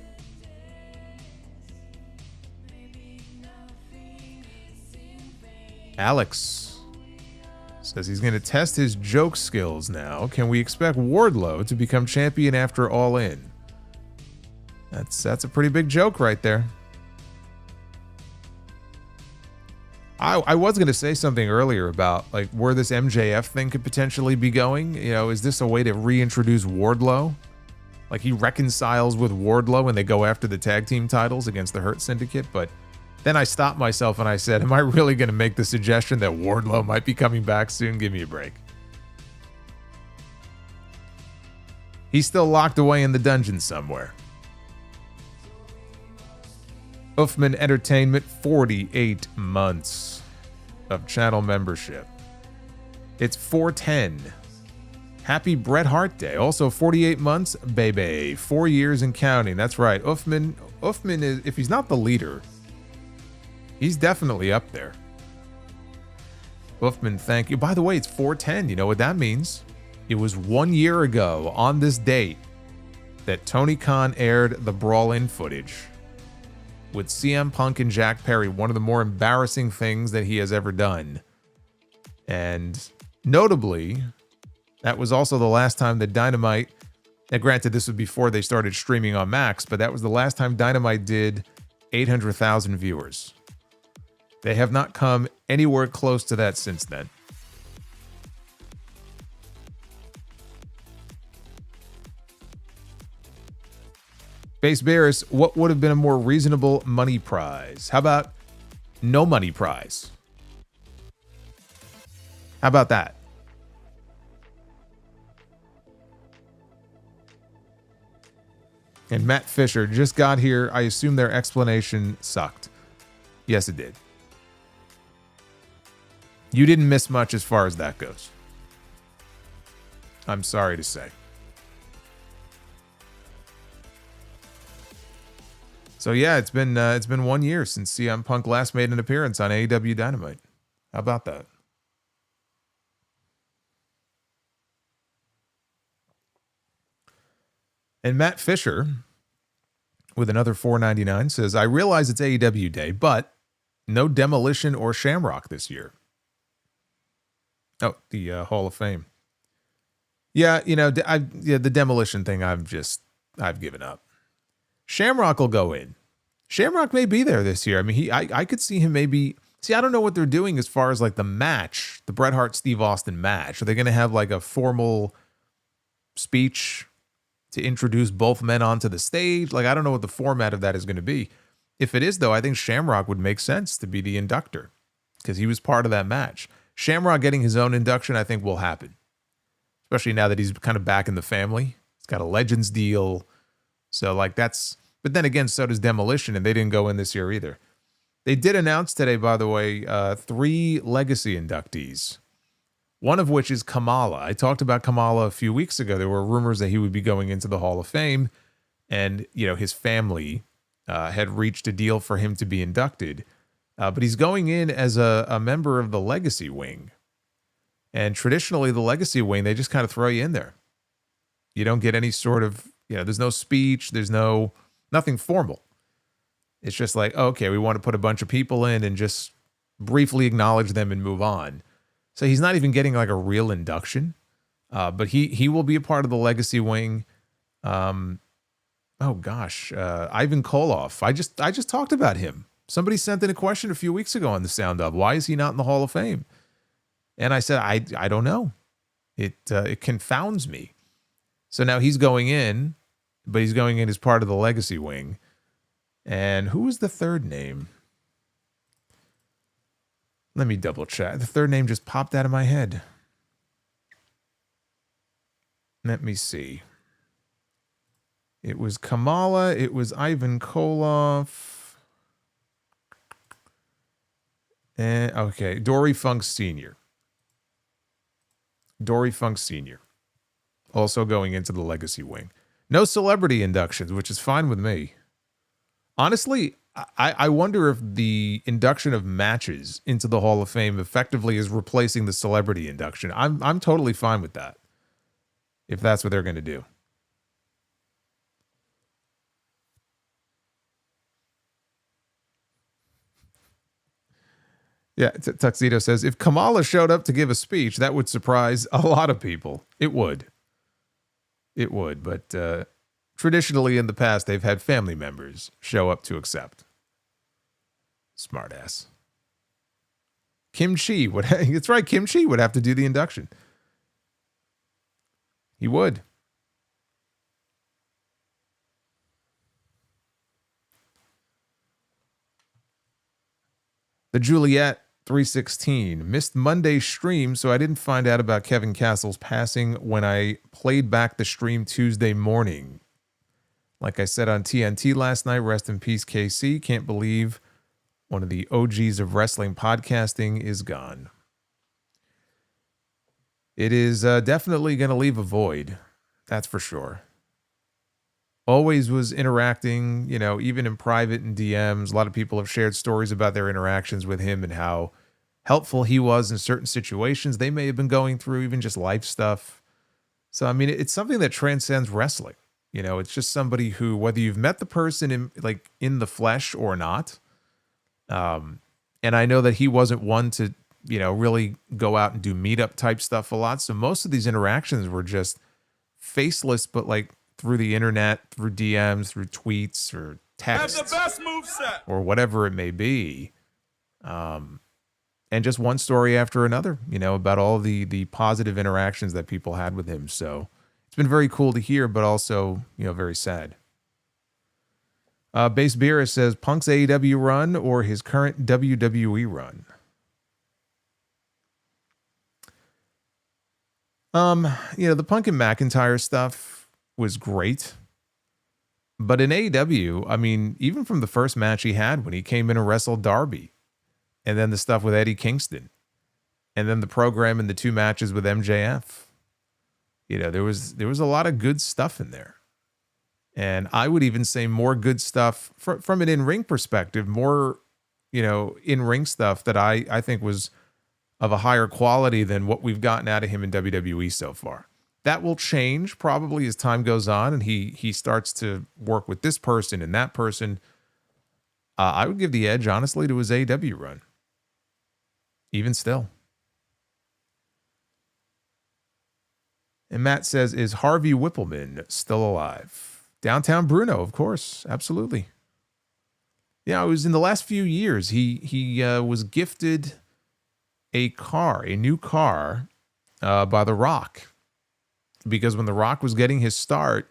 Alex says he's going to test his joke skills now. Can we expect Wardlow to become champion after All In? That's a pretty big joke right there. I was going to say something earlier about like where this MJF thing could potentially be going. You know, is this a way to reintroduce Wardlow? Like he reconciles with Wardlow and they go after the tag team titles against the Hurt Syndicate. But then I stopped myself and I said, am I really going to make the suggestion that Wardlow might be coming back soon? Give me a break. He's still locked away in the dungeon somewhere. Uffman Entertainment, 48 months of channel membership. It's 410. Happy Bret Hart Day. Also 48 months, baby. 4 years and counting. That's right. Uffman is, if he's not the leader, he's definitely up there. Uffman, thank you. By the way, it's 410. You know what that means? It was 1 year ago on this date that Tony Khan aired the Brawl In footage with CM Punk and Jack Perry, one of the more embarrassing things that he has ever done. And notably, that was also the last time that Dynamite, now granted this was before they started streaming on Max, but that was the last time Dynamite did 800,000 viewers. They have not come anywhere close to that since then. Base Bears, what would have been a more reasonable money prize? How about no money prize? How about that? And Matt Fisher just got here. I assume their explanation sucked. Yes, it did. You didn't miss much as far as that goes. I'm sorry to say. So yeah, it's been 1 year since CM Punk last made an appearance on AEW Dynamite. How about that? And Matt Fisher, with another $4.99, says, I realize it's AEW Day, but no Demolition or Shamrock this year. Oh, the Hall of Fame. Yeah, you know, the Demolition thing, I've given up. Shamrock will go in. Shamrock may be there this year. I mean, I could see him maybe. See, I don't know what they're doing as far as like the match, the Bret Hart Steve Austin match. Are they going to have like a formal speech to introduce both men onto the stage? Like, I don't know what the format of that is going to be. If it is, though, I think Shamrock would make sense to be the inductor because he was part of that match. Shamrock getting his own induction, I think, will happen, especially now that he's kind of back in the family. He's got a Legends deal. So, like, that's... But then again, so does Demolition, and they didn't go in this year either. They did announce today, by the way, 3 Legacy inductees, one of which is Kamala. I talked about Kamala a few weeks ago. There were rumors that he would be going into the Hall of Fame, and, you know, his family had reached a deal for him to be inducted. But he's going in as a member of the Legacy Wing. And traditionally, the Legacy Wing, they just kind of throw you in there. You don't get any sort of... You know, there's no speech. There's nothing formal. It's just like, okay, we want to put a bunch of people in and just briefly acknowledge them and move on. So he's not even getting like a real induction. But he will be a part of the Legacy Wing. Ivan Koloff. I just talked about him. Somebody sent in a question a few weeks ago on the Sound Up. Why is he not in the Hall of Fame? And I said, I don't know. It confounds me. So now he's going in, but he's going in as part of the Legacy Wing. And who was the third name? Let me double check. The third name just popped out of my head. Let me see. It was Kamala. It was Ivan Koloff. And okay, Dory Funk Sr. Dory Funk Sr. Also going into the Legacy Wing. No celebrity inductions, which is fine with me. Honestly, I wonder if the induction of matches into the Hall of Fame effectively is replacing the celebrity induction. I'm totally fine with that, if that's what they're going to do. Yeah, Tuxedo says, if Kamala showed up to give a speech, that would surprise a lot of people. It would. It would, but traditionally in the past, they've had family members show up to accept. Smartass. Kim Chi would. It's right. Kim Chi would have to do the induction. He would. The Juliet 316 missed Monday's stream, so I didn't find out about Kevin Castle's passing when I played back the stream Tuesday morning. Like I said on TNT last night, rest in peace, KC. Can't believe one of the OGs of wrestling podcasting is gone. It is definitely going to leave a void. That's for sure. Always was interacting, you know, even in private and DMs. A lot of people have shared stories about their interactions with him and how helpful he was in certain situations they may have been going through, even just life stuff. So, I mean, it's something that transcends wrestling. You know, it's just somebody who, whether you've met the person in the flesh or not, and I know that he wasn't one to, you know, really go out and do meetup type stuff a lot. So most of these interactions were just faceless, but like through the internet, through DMs, through tweets or texts, have the best moveset, or whatever it may be. And just one story after another, you know, about all the positive interactions that people had with him. So it's been very cool to hear, but also, you know, very sad. Base Beerus says Punk's AEW run or his current WWE run. You know, the Punk and McIntyre stuff was great. But in AEW, I mean, even from the first match he had when he came in and wrestled Darby, and then the stuff with Eddie Kingston, and then the program and the 2 matches with MJF, you know, there was a lot of good stuff in there. And I would even say more good stuff from an in-ring perspective, more, you know, in-ring stuff that I think was of a higher quality than what we've gotten out of him in WWE so far. That will change probably as time goes on and he starts to work with this person and that person. I would give the edge, honestly, to his AEW run. Even still. And Matt says, is Harvey Whippleman still alive? Downtown Bruno, of course. Absolutely. Yeah, it was in the last few years. He was gifted a new car by The Rock. Because when The Rock was getting his start,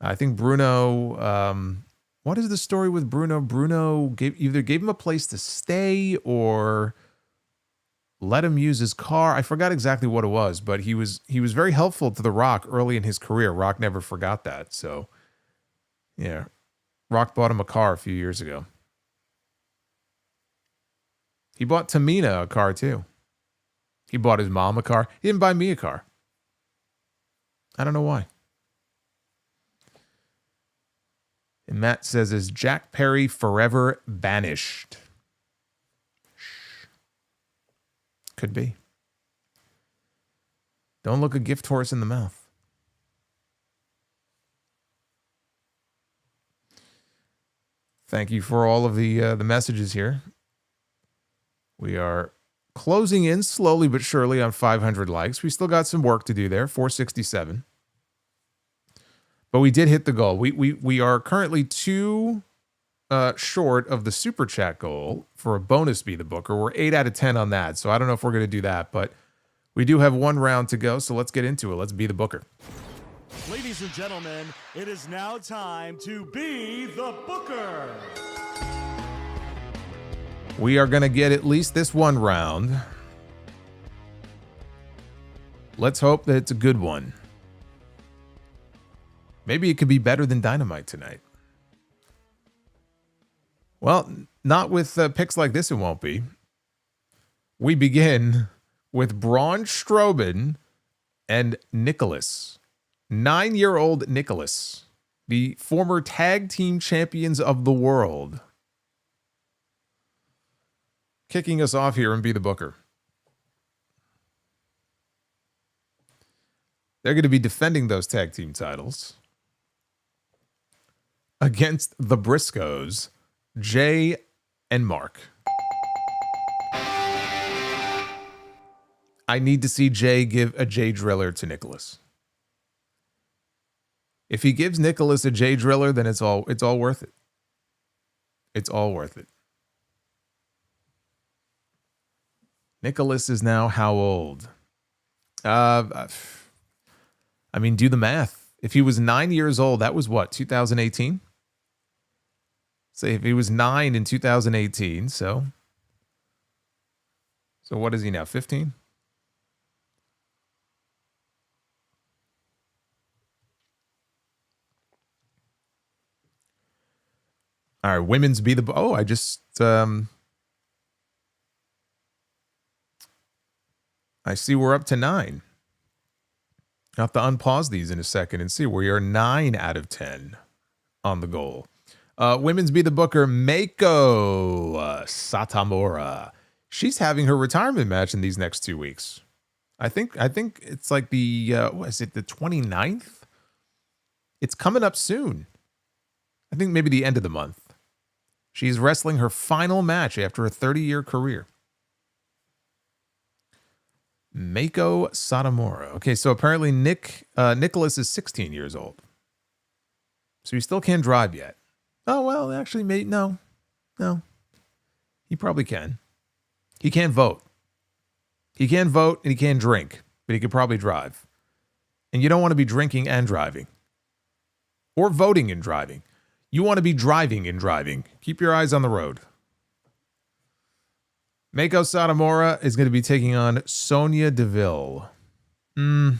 I think Bruno, what is the story with Bruno? Bruno either gave him a place to stay or let him use his car. I forgot exactly what it was, but he was very helpful to The Rock early in his career. Rock never forgot that. So, yeah, Rock bought him a car a few years ago. He bought Tamina a car too. He bought his mom a car. He didn't buy me a car. I don't know why. And Matt says, is Jack Perry forever banished? Could be. Don't look a gift horse in the mouth. Thank you for all of the messages here. We are closing in slowly but surely on 500 likes. We still got some work to do there, 467. But we did hit the goal. We are currently 2 short of the super chat goal for a bonus Be the Booker. We're 8 out of 10 on that. So I don't know if we're going to do that, but we do have 1 round to go. So let's get into it. Let's be the Booker. Ladies and gentlemen, it is now time to be the Booker. We are going to get at least this 1 round. Let's hope that it's a good one. Maybe it could be better than Dynamite tonight. Well, not with picks like this, it won't be. We begin with Braun Strowman and Nicholas. 9-year-old Nicholas the former tag team champions of the world. Kicking us off here and be the booker. They're going to be defending those tag team titles against the Briscoes, Jay and Mark. I need to see Jay give a Jay Driller to Nicholas. If he gives Nicholas a Jay Driller, then it's all worth it. It's all worth it. Nicholas is now how old? I mean, do the math. If he was 9 years old, that was what, 2018? Say if he was 9 in 2018, so what is he now, 15? All right, women's be the... Oh, I just... I see we're up to 9. I'll have to unpause these in a second and see. We are 9 out of 10 on the goal. Women's be the booker, Meiko Satomura. She's having her retirement match in these next 2 weeks. I think it's like the, what is it, the 29th? It's coming up soon. I think maybe the end of the month. She's wrestling her final match after a 30-year career. Meiko Satomura. Okay, so apparently Nicholas is 16 years old. So he still can't drive yet. Oh, well, actually, no. He probably can. He can't vote. He can't vote and he can't drink, but he could probably drive. And you don't want to be drinking and driving. Or voting and driving. You want to be driving and driving. Keep your eyes on the road. Meiko Satomura is going to be taking on Sonya Deville. How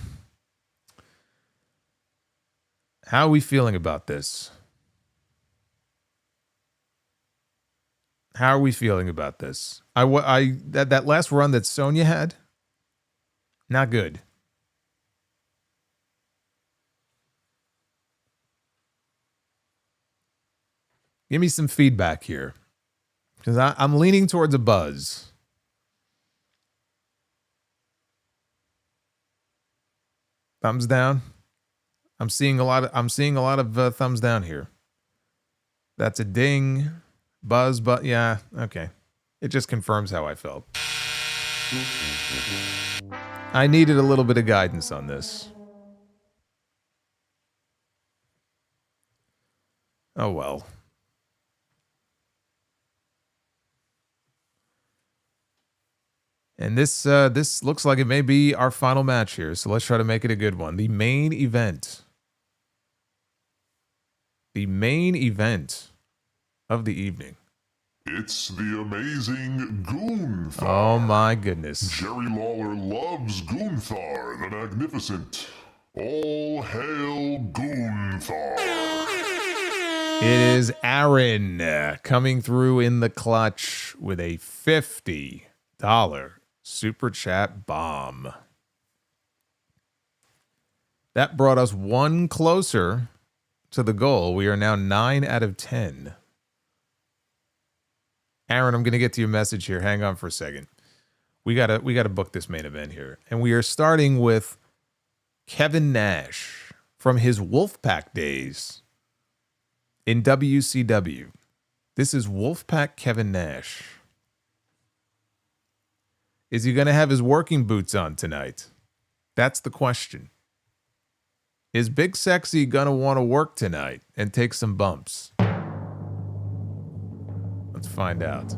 are we feeling about this? How are we feeling about this? That last run that Sonya had, not good. Give me some feedback here. Because I'm leaning towards a buzz. Thumbs down. I'm seeing a lot of thumbs down here. That's a ding. Buzz, but yeah, okay. It just confirms how I felt. I needed a little bit of guidance on this. Oh well. And this looks like it may be our final match here, so let's try to make it a good one. The main event. The main event of the evening. It's the amazing Gunther. Oh my goodness. Jerry Lawler loves Gunther, the Magnificent. All hail Gunther. It is Aaron coming through in the clutch with a $50 Super Chat bomb. That brought us one closer to the goal. We are now 9 out of 10. Aaron, I'm going to get to your message here. Hang on for a second. We gotta book this main event here. And we are starting with Kevin Nash from his Wolfpack days in WCW. This is Wolfpack Kevin Nash. Is he going to have his working boots on tonight? That's the question. Is Big Sexy going to want to work tonight and take some bumps? Let's find out.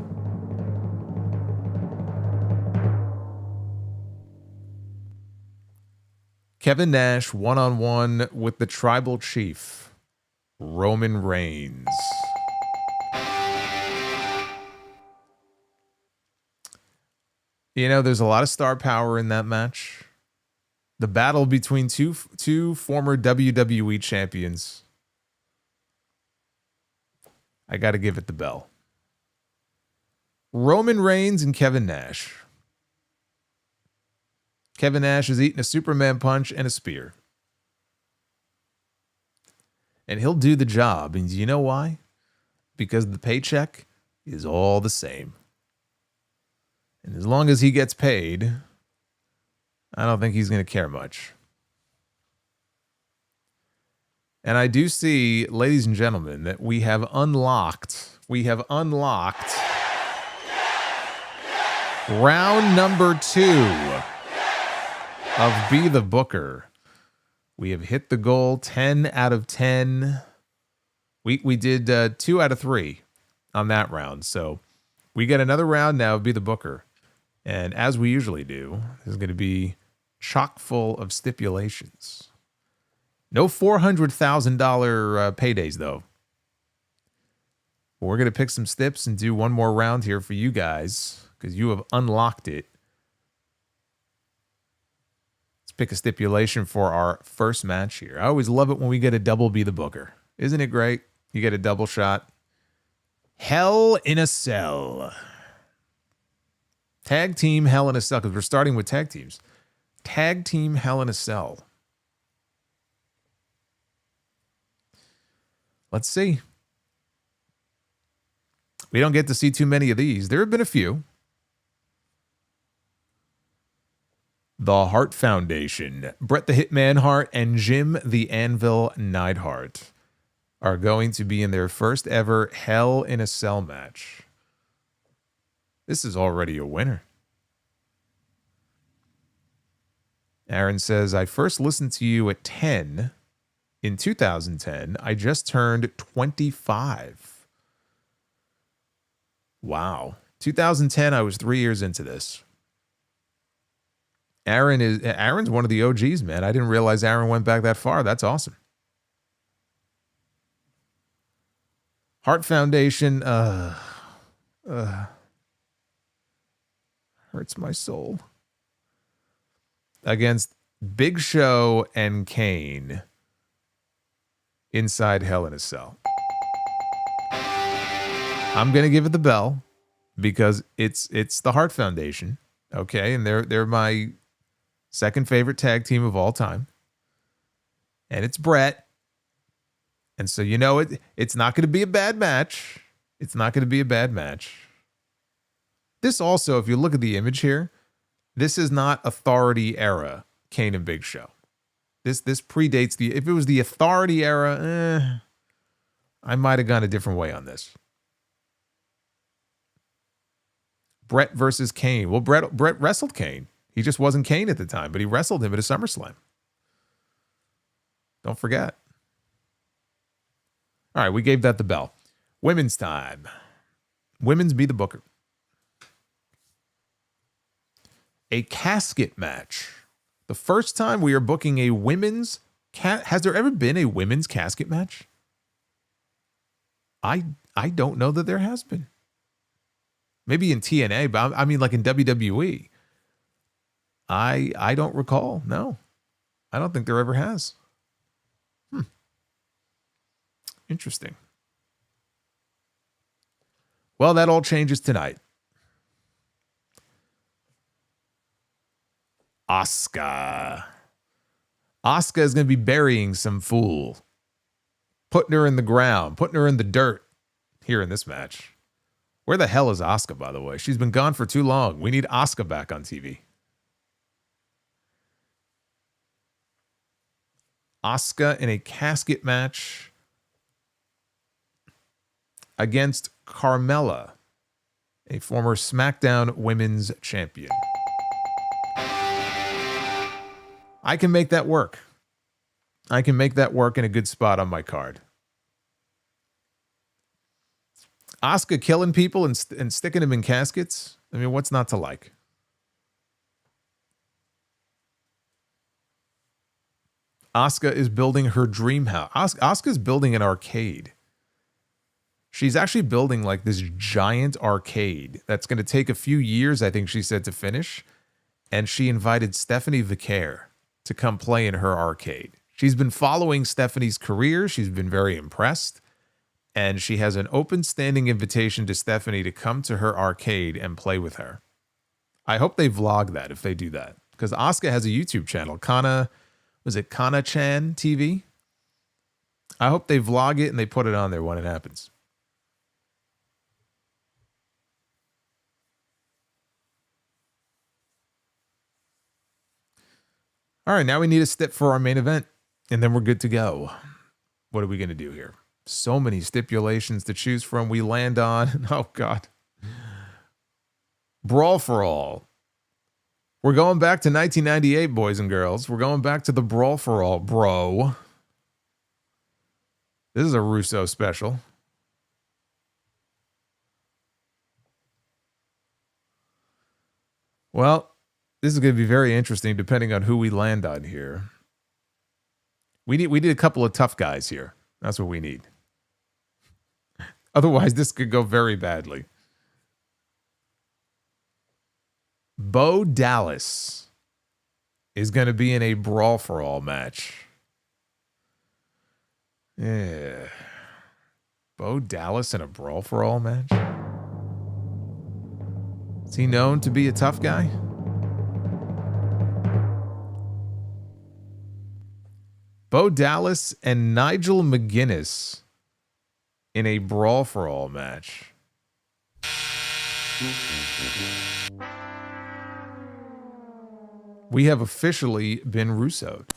Kevin Nash one-on-one with the Tribal Chief, Roman Reigns. You know, there's a lot of star power in that match. The battle between two former WWE champions. I got to give it the bell. Roman Reigns and Kevin Nash. Kevin Nash is eating a Superman punch and a spear. and he'll do the job. And do you know why? Because the paycheck is all the same. And as long as he gets paid, I don't think he's going to care much. And I do see, ladies and gentlemen, that we have unlocked round number 2 of Be the Booker. We have hit the goal, 10 out of 10. We did 2 out of 3 on that round. So we get another round now of Be the Booker. And as we usually do, this is going to be chock full of stipulations. No $400,000 paydays, though. We're going to pick some stips and do one more round here for you guys because you have unlocked it. Let's pick a stipulation for our first match here. I always love it when we get a double Be the Booker. Isn't it great? You get a double shot. Hell in a Cell. Tag team Hell in a Cell, because we're starting with tag teams. Tag team Hell in a Cell. Let's see. We don't get to see too many of these. There have been a few. The Hart Foundation, Bret the Hitman Hart and Jim the Anvil Neidhart are going to be in their first ever Hell in a Cell match. This is already a winner. Aaron says, I first listened to you at 10 in 2010. I just turned 25. Wow. 2010, I was 3 years into this. Aaron's one of the OGs, man. I didn't realize Aaron went back that far. That's awesome. Hart Foundation, hurts my soul. Against Big Show and Kane inside Hell in a Cell. I'm going to give it the bell because it's the Hart Foundation, okay? And they're my second favorite tag team of all time. And it's Bret. And so, you know, it's not going to be a bad match. It's not going to be a bad match. This also, if you look at the image here, this is not Authority era Kane and Big Show. This predates if it was the Authority era, I might have gone a different way on this. Bret versus Kane. Well, Bret wrestled Kane. He just wasn't Kane at the time, but he wrestled him at a SummerSlam. Don't forget. All right, we gave that the bell. Women's time. Women's Be the Booker. A casket match. The first time we are booking a women's has there ever been a women's casket match? I don't know that there has been. Maybe in TNA, but I mean like in WWE. I don't recall. No. I don't think there ever has. Interesting. Well, that all changes tonight. Asuka. Asuka is going to be burying some fool. Putting her in the ground. Putting her in the dirt here in this match. Where the hell is Asuka, by the way? She's been gone for too long. We need Asuka back on TV. Asuka in a casket match against Carmella, a former SmackDown Women's Champion. I can make that work. I can make that work in a good spot on my card. Asuka killing people and sticking them in caskets. I mean, what's not to like? Asuka is building her dream house. Asuka's building an arcade. She's actually building like this giant arcade that's going to take a few years, I think she said, to finish. And she invited Stephanie Vicaire to come play in her arcade. She's been following Stephanie's career. She's been very impressed. And she has an open standing invitation to Stephanie to come to her arcade and play with her. I hope they vlog that if they do that. Because Asuka has a YouTube channel. Was it Kana-chan TV? I hope they vlog it and they put it on there when it happens. All right, now we need a stip for our main event, and then we're good to go. What are we going to do here? So many stipulations to choose from. We land on, oh, God. Brawl for All. We're going back to 1998, boys and girls. We're going back to the Brawl for All, bro. This is a Russo special. Well, this is going to be very interesting depending on who we land on here. We need a couple of tough guys here. That's what we need. Otherwise, this could go very badly. Bo Dallas is going to be in a Brawl for All match. Yeah. Bo Dallas in a Brawl for All match? Is he known to be a tough guy? Bo Dallas and Nigel McGuinness in a Brawl for All match. We have officially been Russo'd.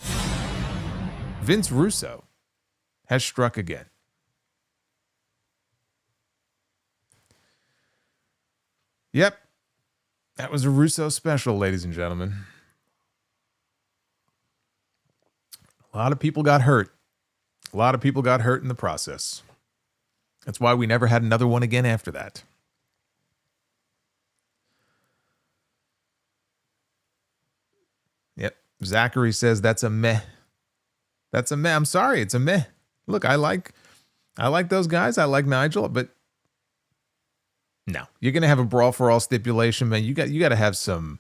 Vince Russo has struck again. Yep. That was a Russo special, ladies and gentlemen. A lot of people got hurt. A lot of people got hurt in the process. That's why we never had another one again after that. Yep. Zachary says that's a meh. That's a meh. I'm sorry, it's a meh. Look, I like those guys. I like Nigel, but no. You're gonna have a Brawl for All stipulation, man. You gotta have some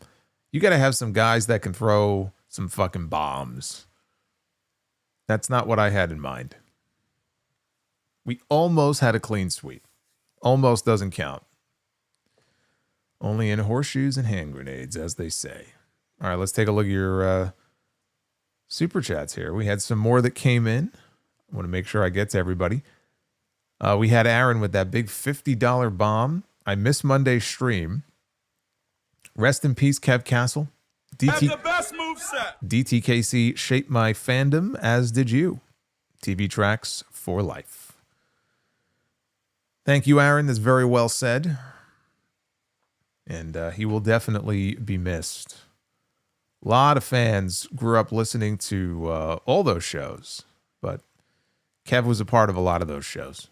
guys that can throw some fucking bombs. That's not what I had in mind. We almost had a clean sweep. Almost doesn't count. Only in horseshoes and hand grenades, as they say. All right, let's take a look at your super chats here. We had some more that came in. I want to make sure I get to everybody. We had Aaron with that big $50 bomb. I missed Monday's stream. Rest in peace, Kev Castle. Have the best moveset. DTKC shaped my fandom, as did you. TV tracks for life. Thank you, Aaron. That's very well said. And he will definitely be missed. A lot of fans grew up listening to all those shows, but Kev was a part of a lot of those shows.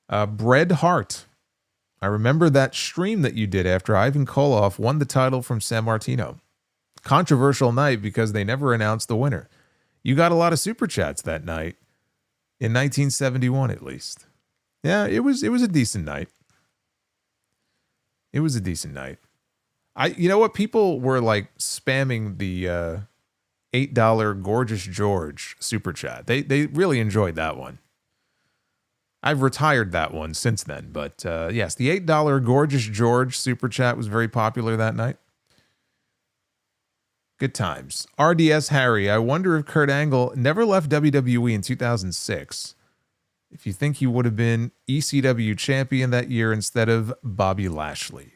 Bret Hart. I remember that stream that you did after Ivan Koloff won the title from San Martino. Controversial night because they never announced the winner. You got a lot of super chats that night, in 1971 at least. Yeah, it was a decent night. It was a decent night. You know what? People were like spamming the $8 Gorgeous George super chat. They really enjoyed that one. I've retired that one since then, but yes, the $8 Gorgeous George super chat was very popular that night. Good times. RDS Harry, I wonder if Kurt Angle never left WWE in 2006. If you think he would have been ECW champion that year instead of Bobby Lashley.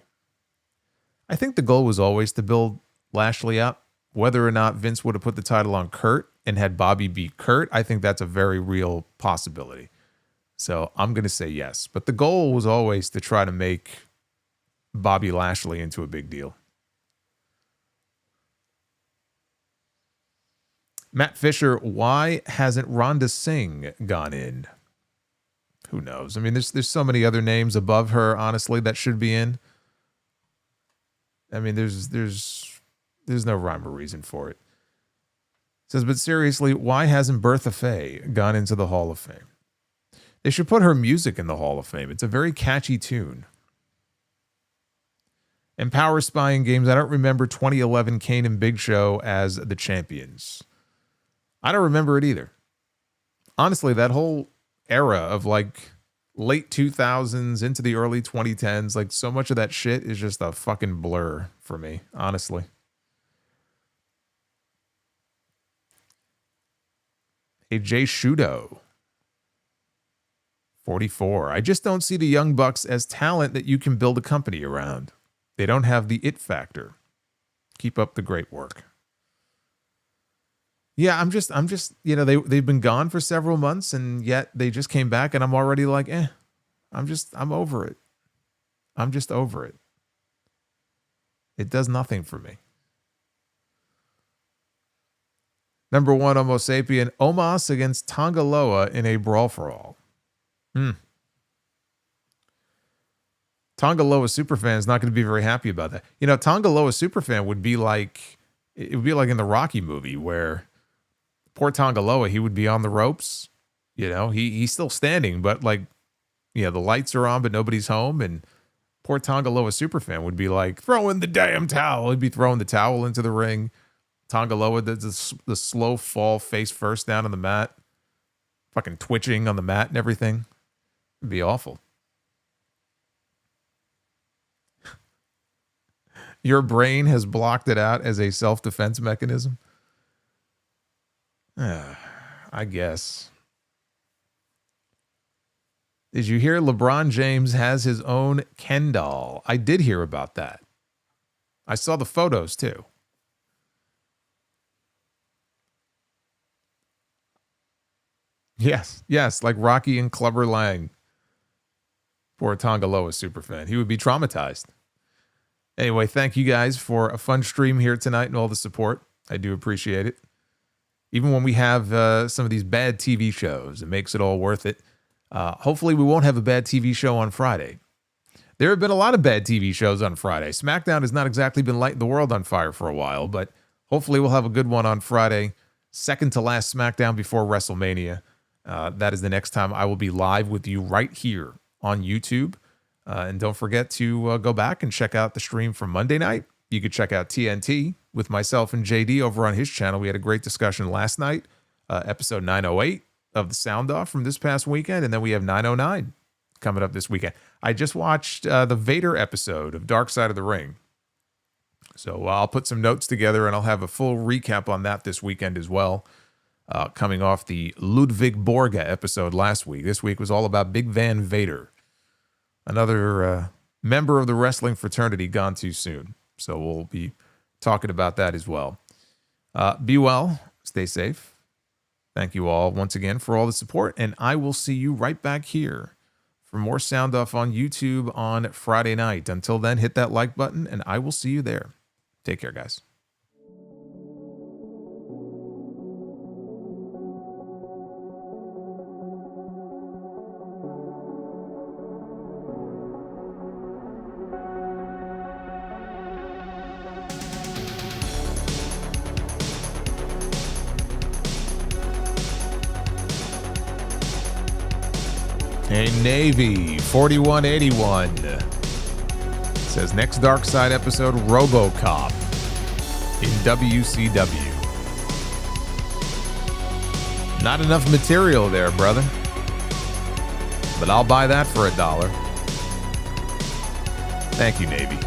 I think the goal was always to build Lashley up. Whether or not Vince would have put the title on Kurt and had Bobby beat Kurt, I think that's a very real possibility. So I'm going to say yes. But the goal was always to try to make Bobby Lashley into a big deal. Matt Fisher, why hasn't Rhonda Singh gone in? Who knows? I mean, there's so many other names above her, honestly, that should be in. I mean, there's no rhyme or reason for it. It says, but seriously, why hasn't Bertha Faye gone into the Hall of Fame? They should put her music in the Hall of Fame. It's a very catchy tune. And Power Spying Games, I don't remember 2011 Kane and Big Show as the champions. I don't remember it either. Honestly, that whole era of like late 2000s into the early 2010s, like so much of that shit is just a fucking blur for me, honestly. A Jay Shudo. 44. I just don't see the Young Bucks as talent that you can build a company around. They don't have the it factor. Keep up the great work. Yeah, I'm just, they've been gone for several months and yet they just came back and I'm already like, I'm over it. I'm just over it. It does nothing for me. Number 1, Homo sapien, Omos against Tongaloa in a brawl for all. Tongaloa Superfan is not going to be very happy about that. Tongaloa Superfan would be like, it would be like in the Rocky movie where poor Tongaloa, he would be on the ropes. He's still standing, but the lights are on, but nobody's home. And poor Tongaloa Superfan would be like, throw in the damn towel. He'd be throwing the towel into the ring. Tongaloa does the slow fall face first down on the mat. Fucking twitching on the mat and everything. It'd be awful. Your brain has blocked it out as a self-defense mechanism. I guess. Did you hear LeBron James has his own Ken doll? I did hear about that. I saw the photos too. Yes, like Rocky and Clubber Lang. Poor Tongaloa superfan. He would be traumatized. Anyway, thank you guys for a fun stream here tonight and all the support. I do appreciate it. Even when we have some of these bad TV shows, it makes it all worth it. Hopefully we won't have a bad TV show on Friday. There have been a lot of bad TV shows on Friday. SmackDown has not exactly been lighting the world on fire for a while, but hopefully we'll have a good one on Friday. Second to last SmackDown before WrestleMania. That is the next time I will be live with you right here on YouTube. And don't forget to go back and check out the stream from Monday night. You could check out TNT with myself and JD over on his channel. We had a great discussion last night, episode 908 of the Sound Off from this past weekend. And then we have 909 coming up this weekend. I just watched the Vader episode of Dark Side of the Ring. So I'll put some notes together and I'll have a full recap on that this weekend as well. Coming off the Ludwig Borga episode last week. This week was all about Big Van Vader. Another member of the wrestling fraternity gone too soon. So we'll be talking about that as well. Be well. Stay safe. Thank you all once again for all the support. And I will see you right back here for more Sound Off on YouTube on Friday night. Until then, hit that like button and I will see you there. Take care, guys. Hey, Navy 4181 says next Dark Side episode, RoboCop in WCW. Not enough material there, brother. But I'll buy that for $1. Thank you, Navy.